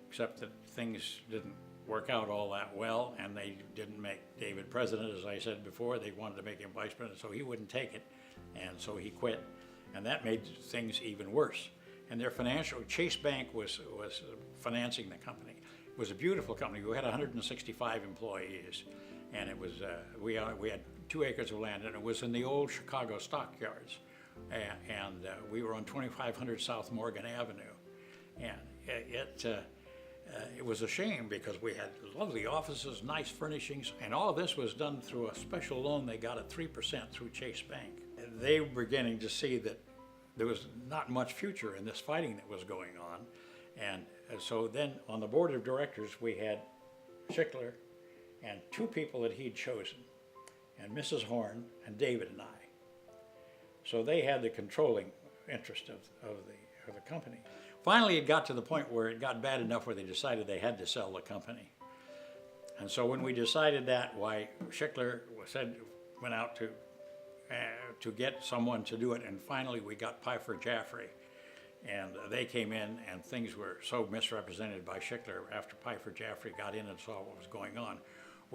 except that things didn't work out all that well, and they didn't make David president, as I said before. They wanted to make him vice president, so he wouldn't take it, and so he quit, and that made things even worse. And their financial, Chase Bank was financing the company. It was a beautiful company. We had 165 employees, and it was we had 2 acres of land, and it was in the old Chicago stockyards, and we were on 2500 South Morgan Avenue, and it was a shame because we had lovely offices, nice furnishings, and all of this was done through a special loan they got at 3% through Chase Bank. And they were beginning to see that there was not much future in this fighting that was going on. And so then on the board of directors, we had Schickler and 2 people that he'd chosen, and Mrs. Horn and David and I. So they had the controlling interest of the company. Finally, it got to the point where it got bad enough where they decided they had to sell the company. And so when we decided that, why Schickler went out to get someone to do it, and finally we got Pfeiffer Jaffray, and they came in, and things were so misrepresented by Schickler after Pfeiffer Jaffray got in and saw what was going on.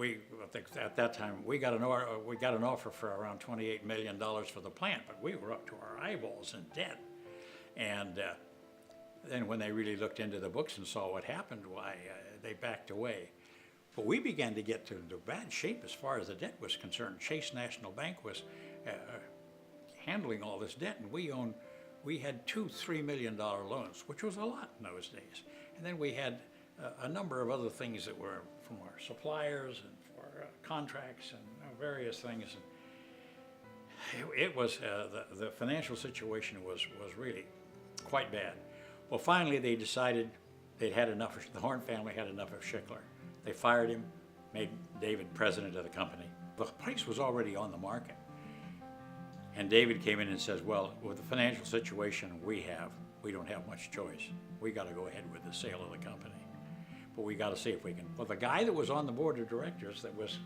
I think at that time we got an offer for around $28 million for the plant, but we were up to our eyeballs in debt. And then when they really looked into the books and saw what happened, why they backed away. But we began to get to bad shape as far as the debt was concerned. Chase National Bank was handling all this debt, and we had 2 $3 million loans, which was a lot in those days. And then we had a number of other things that were from our suppliers and for contracts and various things. And it was the financial situation was really quite bad. Well, finally they decided they'd had enough. The Horn family had enough of Schickler. They fired him, made David president of the company. The place was already on the market. And David came in and says, well, with the financial situation we don't have much choice. We got to go ahead with the sale of the company. But we got to see if we can. Well, the guy that was on the board of directors that was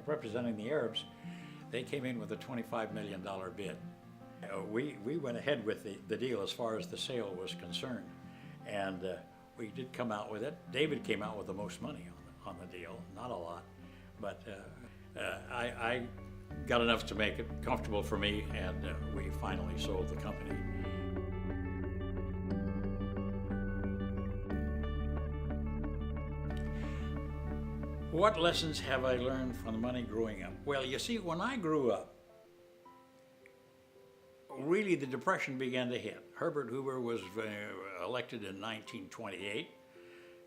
representing the Arabs, they came in with a $25 million bid. We went ahead with the deal as far as the sale was concerned. And we did come out with it. David came out with the most money on the deal, not a lot. But I got enough to make it comfortable for me, and we finally sold the company. What lessons have I learned from the money growing up? Well, you see, when I grew up, really the Depression began to hit. Herbert Hoover was elected in 1928.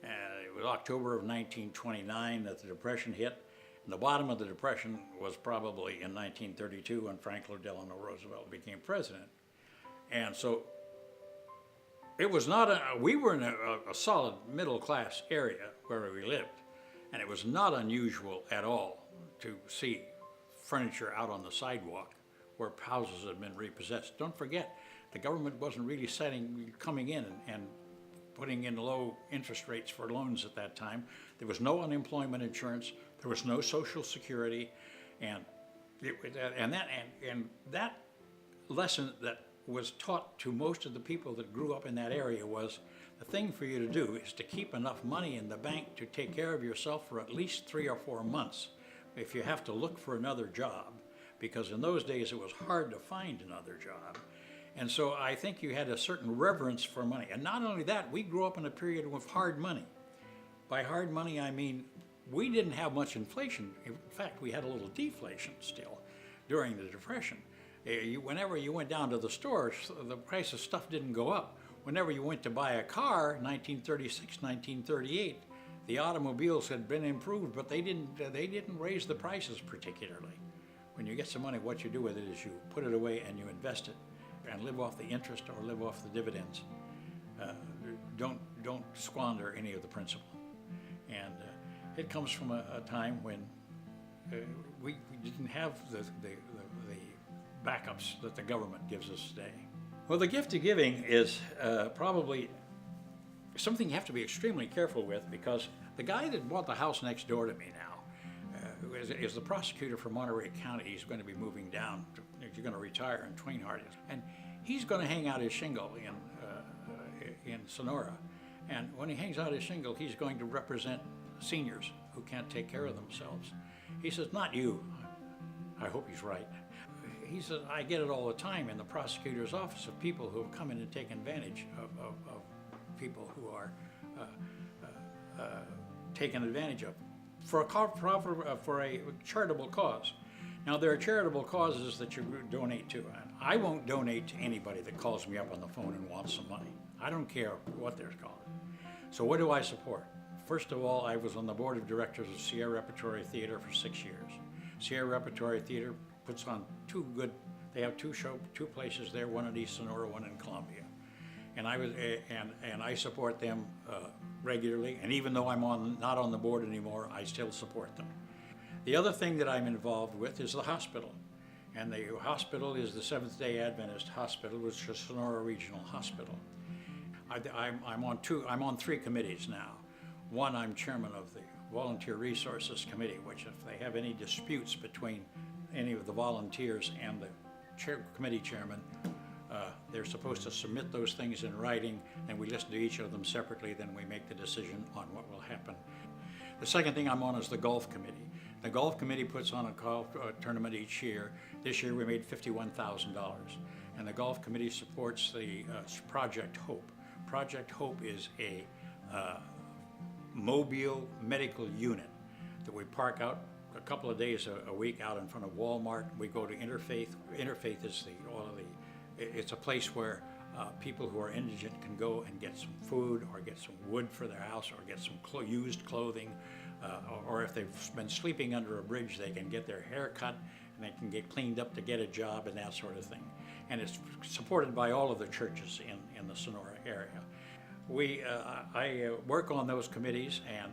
It was October of 1929 that the Depression hit. And the bottom of the Depression was probably in 1932 when Franklin Delano Roosevelt became president. And so it was not we were in a solid middle class area where we lived. And it was not unusual at all to see furniture out on the sidewalk where houses had been repossessed. Don't forget, the government wasn't really coming in and putting in low interest rates for loans at that time. There was no unemployment insurance. There was no Social Security, and that lesson that was taught to most of the people that grew up in that area was the thing for you to do is to keep enough money in the bank to take care of yourself for at least 3 or 4 months if you have to look for another job, because in those days it was hard to find another job. And so I think you had a certain reverence for money. And not only that, we grew up in a period of hard money. By hard money, I mean we didn't have much inflation. In fact, we had a little deflation still during the Depression. Whenever you went down to the stores, the price of stuff didn't go up. Whenever you went to buy a car, 1936, 1938, the automobiles had been improved, but they didn't raise the prices particularly. When you get some money, what you do with it is you put it away and you invest it and live off the interest or live off the dividends. Don't squander any of the principal. And it comes from a time when we didn't have the backups that the government gives us today. Well, the gift of giving is probably something you have to be extremely careful with, because the guy that bought the house next door to me now is the prosecutor for Monterey County. He's going to be moving down. He's going to retire in Tweenhart, and he's going to hang out his shingle in Sonora. And when he hangs out his shingle, he's going to represent seniors who can't take care of themselves. He says, "Not you." I hope he's right. He says, "I get it all the time in the prosecutor's office of people who have come in and taken advantage of people who are taken advantage of for a charitable cause." Now, there are charitable causes that you donate to. And I won't donate to anybody that calls me up on the phone and wants some money. I don't care what they're called. So what do I support? First of all, I was on the board of directors of Sierra Repertory Theater for 6 years. Sierra Repertory Theater puts on they have two places there, one in East Sonora, one in Columbia. And I support them regularly, and even though I'm not on the board anymore, I still support them. The other thing that I'm involved with is the hospital. And the hospital is the Seventh-day Adventist Hospital, which is Sonora Regional Hospital. I'm on 3 committees now. One, I'm chairman of the Volunteer Resources Committee, which if they have any disputes between any of the volunteers and the committee chairman, they're supposed to submit those things in writing, and we listen to each of them separately, then we make the decision on what will happen. The second thing I'm on is the golf committee. The golf committee puts on a golf tournament each year. This year we made $51,000. And the golf committee supports the Project Hope. Project Hope is a mobile medical unit that we park out a couple of days a week out in front of Walmart. We go to Interfaith. Interfaith is it's a place where people who are indigent can go and get some food or get some wood for their house or get some used clothing, or if they've been sleeping under a bridge, they can get their hair cut and they can get cleaned up to get a job and that sort of thing. And it's supported by all of the churches in the Sonora area. I work on those committees, and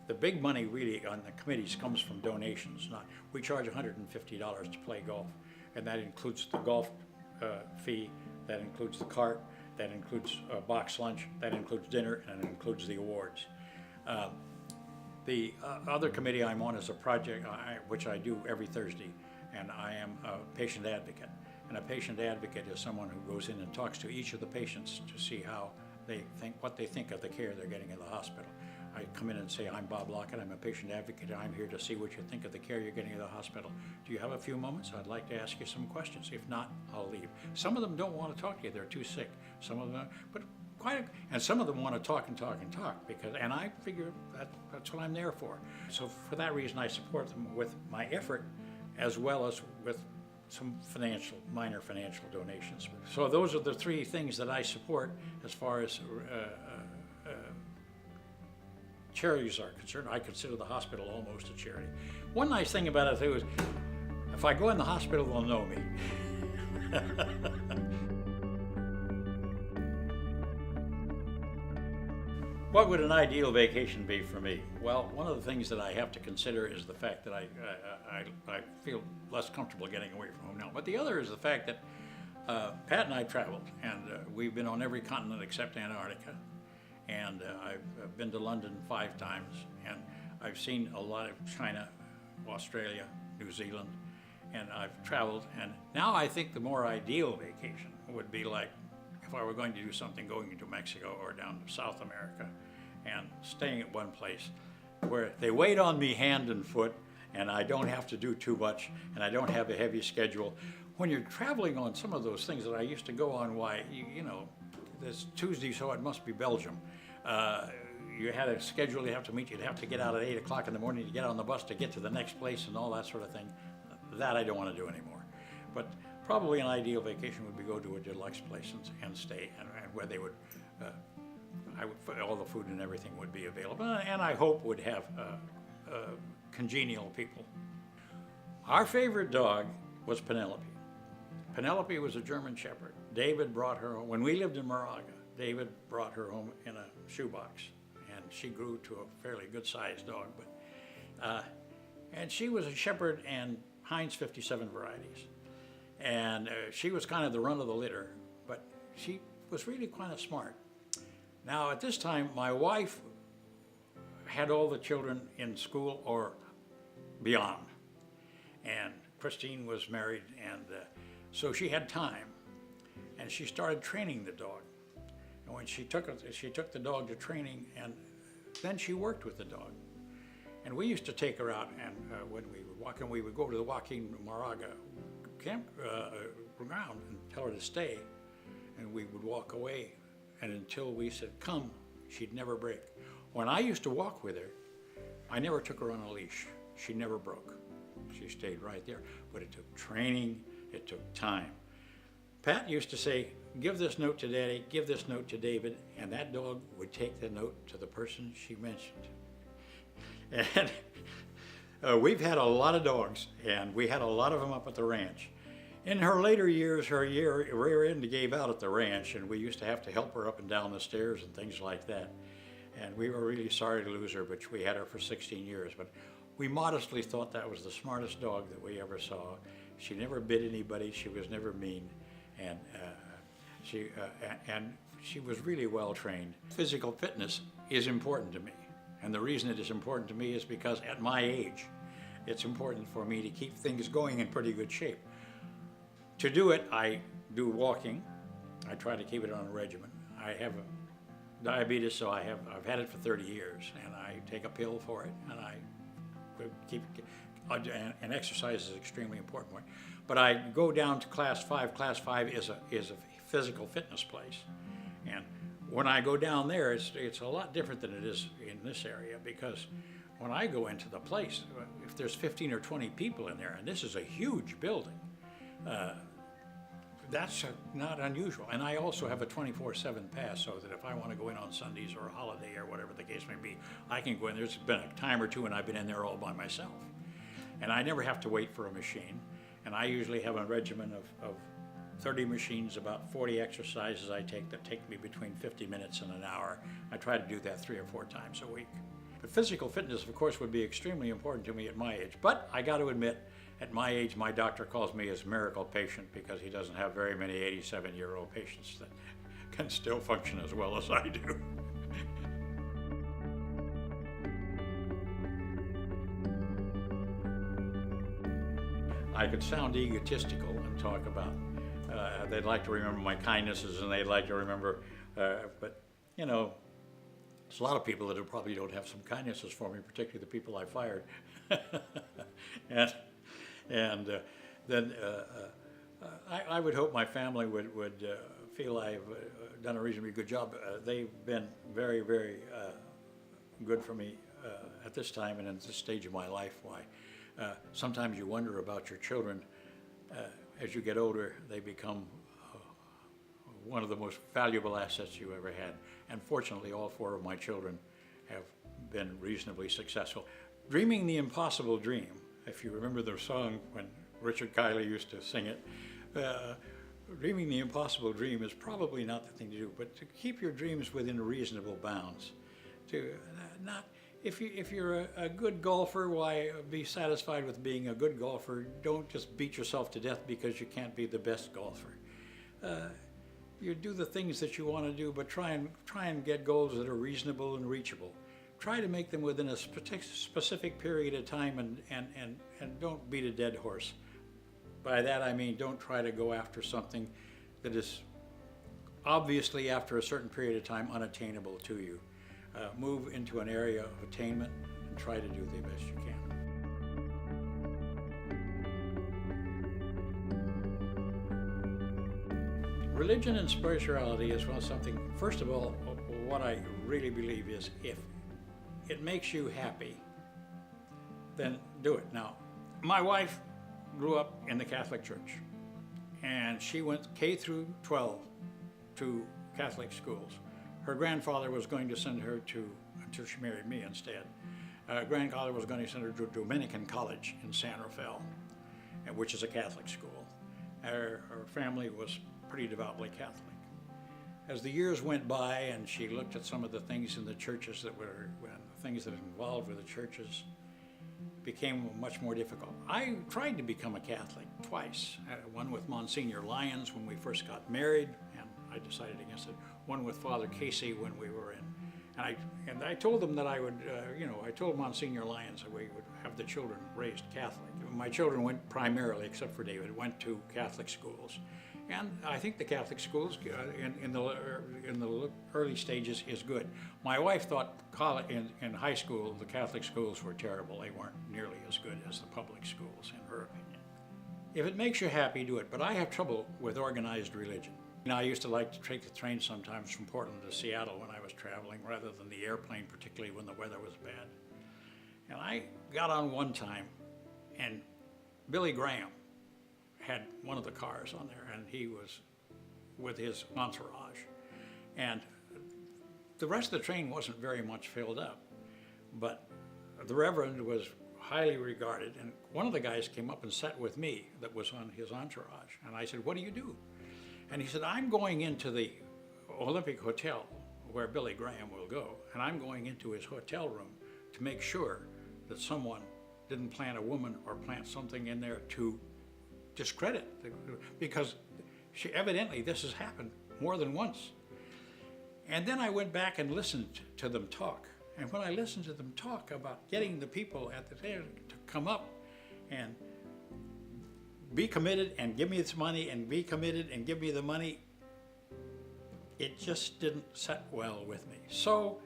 the big money really on the committees comes from donations. We charge $150 to play golf, and that includes the golf fee, that includes the cart, that includes box lunch, that includes dinner, and it includes the awards. The other committee I'm on is a project which I do every Thursday, and I am a patient advocate. And a patient advocate is someone who goes in and talks to each of the patients to see what they think of the care they're getting in the hospital. I come in and say, "I'm Bob Laukat, I'm a patient advocate, I'm here to see what you think of the care you're getting in the hospital. Do you have a few moments? I'd like to ask you some questions. If not, I'll leave." Some of them don't want to talk to you, they're too sick. Some of them, and some of them want to talk and talk and talk, and I figure that's what I'm there for. So for that reason, I support them with my effort as well as with some minor financial donations. So those are the 3 things that I support as far as charities are concerned. I consider the hospital almost a charity. One nice thing about it too is, if I go in the hospital, they'll know me. What would an ideal vacation be for me? Well, one of the things that I have to consider is the fact that I feel less comfortable getting away from home now. But the other is the fact that Pat and I traveled, and we've been on every continent except Antarctica. And I've been to London 5 times, and I've seen a lot of China, Australia, New Zealand, and I've traveled, and now I think the more ideal vacation would be like if I were going to do something going into Mexico or down to South America and staying at one place where they wait on me hand and foot and I don't have to do too much and I don't have a heavy schedule. When you're traveling on some of those things that I used to go on, why, you know, this Tuesday, so it must be Belgium. You had a schedule you have to meet, you'd have to get out at 8 o'clock in the morning to get on the bus to get to the next place and all that sort of thing. That I don't want to do anymore. But probably an ideal vacation would be go to a deluxe place and stay, and where they would, all the food and everything would be available, and I hope would have congenial people. Our favorite dog was Penelope. Penelope was a German Shepherd. David brought her home. When we lived in Moraga, David brought her home in a shoebox, and she grew to a fairly good-sized dog. And she was a Shepherd and Heinz 57 varieties. And she was kind of the run of the litter, but she was really kind of smart. Now, at this time, my wife had all the children in school or beyond. And Christine was married, and so she had time. And she started training the dog. And when she took the dog to training, and then she worked with the dog. And we used to take her out, and when we would walk in, we would go to the Joaquin Moraga camp ground and tell her to stay, and we would walk away. And until we said, come, she'd never break. When I used to walk with her, I never took her on a leash. She never broke. She stayed right there. But it took training, it took time. Pat used to say, give this note to Daddy, give this note to David, and that dog would take the note to the person she mentioned. And we've had a lot of dogs, and we had a lot of them up at the ranch. In her later years, her rear end gave out at the ranch, and we used to have to help her up and down the stairs and things like that. And we were really sorry to lose her, but we had her for 16 years. But we modestly thought that was the smartest dog that we ever saw. She never bit anybody, she was never mean, and she was really well trained. Physical fitness is important to me. And the reason it is important to me is because at my age, it's important for me to keep things going in pretty good shape. To do it, I do walking. I try to keep it on a regimen. I have diabetes, so I've had it for 30 years, and I take a pill for it, and I keep, and exercise is extremely important one. But I go down to Class 5. Class 5 is a physical fitness place, and when I go down there, it's a lot different than it is in this area, because when I go into the place, if there's 15 or 20 people in there, and this is a huge building, that's not unusual. And I also have a 24/7 pass, so that if I want to go in on Sundays or a holiday or whatever the case may be, I can go in. There's been a time or two when I've been in there all by myself. And I never have to wait for a machine. And I usually have a regimen of 30 machines, about 40 exercises I take that take me between 50 minutes and an hour. I try to do that 3 or 4 times a week. But physical fitness, of course, would be extremely important to me at my age. But I got to admit, at my age, my doctor calls me his miracle patient because he doesn't have very many 87-year-old patients that can still function as well as I do. I could sound egotistical and talk about they'd like to remember my kindnesses and they'd like to remember, but you know, there's a lot of people that probably don't have some kindnesses for me, particularly the people I fired. and then I would hope my family would feel I've done a reasonably good job. They've been very, very good for me at this time and at this stage of my life. Why? Sometimes you wonder about your children. As you get older, they become one of the most valuable assets you ever had. And fortunately, all 4 of my children have been reasonably successful. Dreaming the impossible dream, if you remember the song when Richard Kiley used to sing it, dreaming the impossible dream is probably not the thing to do, but to keep your dreams within reasonable bounds. To not, if you're a good golfer, why be satisfied with being a good golfer? Don't just beat yourself to death because you can't be the best golfer. You do the things that you want to do, but try and get goals that are reasonable and reachable. Try to make them within a specific period of time, and don't beat a dead horse. By that I mean don't try to go after something that is obviously after a certain period of time unattainable to you. Move into an area of attainment and try to do the best you can. Religion and spirituality is something, first of all, what I really believe is if it makes you happy, then do it. Now, my wife grew up in the Catholic Church, and she went K through 12 to Catholic schools. Her grandfather was going to send her to, until she married me instead, grandfather was going to send her to Dominican College in San Rafael, which is a Catholic school. Her family was pretty devoutly Catholic. As the years went by and she looked at some of the things in the churches that were, things that involved with the churches, became much more difficult. I tried to become a Catholic twice, one with Monsignor Lyons when we first got married, and I decided against it, one with Father Casey when we were in. And I told them that I would, I told Monsignor Lyons that we would have the children raised Catholic. My children went primarily, except for David, went to Catholic schools. And I think the Catholic schools in the early stages is good. My wife thought in high school the Catholic schools were terrible. They weren't nearly as good as the public schools, in her opinion. If it makes you happy, do it. But I have trouble with organized religion. I used to like to take the train sometimes from Portland to Seattle when I was traveling, rather than the airplane, particularly when the weather was bad. And I got on one time, and Billy Graham had one of the cars on there, and he was with his entourage. And the rest of the train wasn't very much filled up, but the Reverend was highly regarded, and one of the guys came up and sat with me that was on his entourage. And I said, "What do you do?" And he said, "I'm going into the Olympic Hotel where Billy Graham will go, and I'm going into his hotel room to make sure that someone didn't plant a woman or plant something in there to discredit, because evidently this has happened more than once." And then I went back and listened to them talk. And when I listened to them talk about getting the people at the table to come up and be committed and give me this money and be committed and give me the money, it just didn't set well with me. So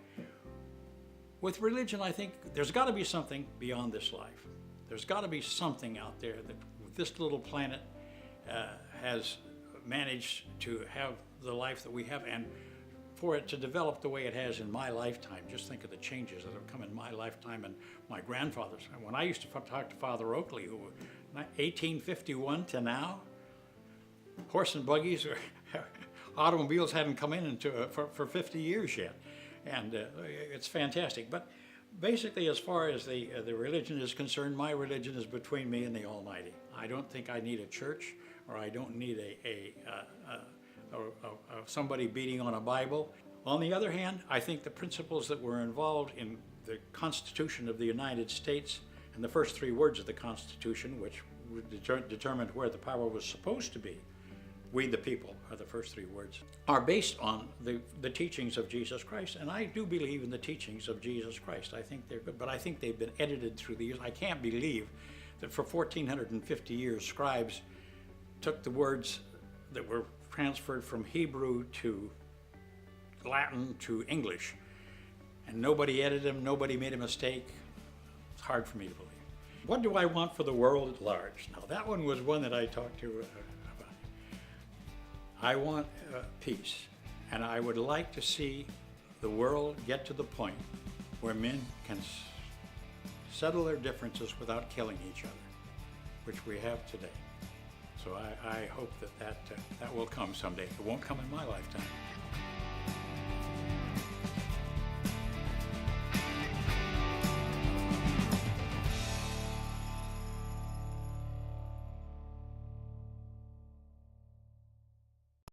with religion, I think there's got to be something beyond this life. There's got to be something out there that this little planet has managed to have the life that we have, and for it to develop the way it has in my lifetime. Just think of the changes that have come in my lifetime and my grandfather's. When I used to talk to Father Oakley, who 1851 to now, horse and buggies, or automobiles hadn't come in for 50 years yet. And it's fantastic. But basically, as far as the religion is concerned, my religion is between me and the Almighty. I don't think I need a church, or I don't need somebody beating on a Bible. On the other hand, I think the principles that were involved in the Constitution of the United States and the first three words of the Constitution, which determined where the power was supposed to be, "We the people" are the first three words, are based on the teachings of Jesus Christ. And I do believe in the teachings of Jesus Christ. I think they're good, but I think they've been edited through the years. I can't believe that for 1450 years, scribes took the words that were transferred from Hebrew to Latin to English, and nobody edited them, nobody made a mistake. It's hard for me to believe. What do I want for the world at large? Now, that one was one that I talked to about. I want peace, and I would like to see the world get to the point where men can settle their differences without killing each other, which we have today. So I hope that will come someday. It won't come in my lifetime.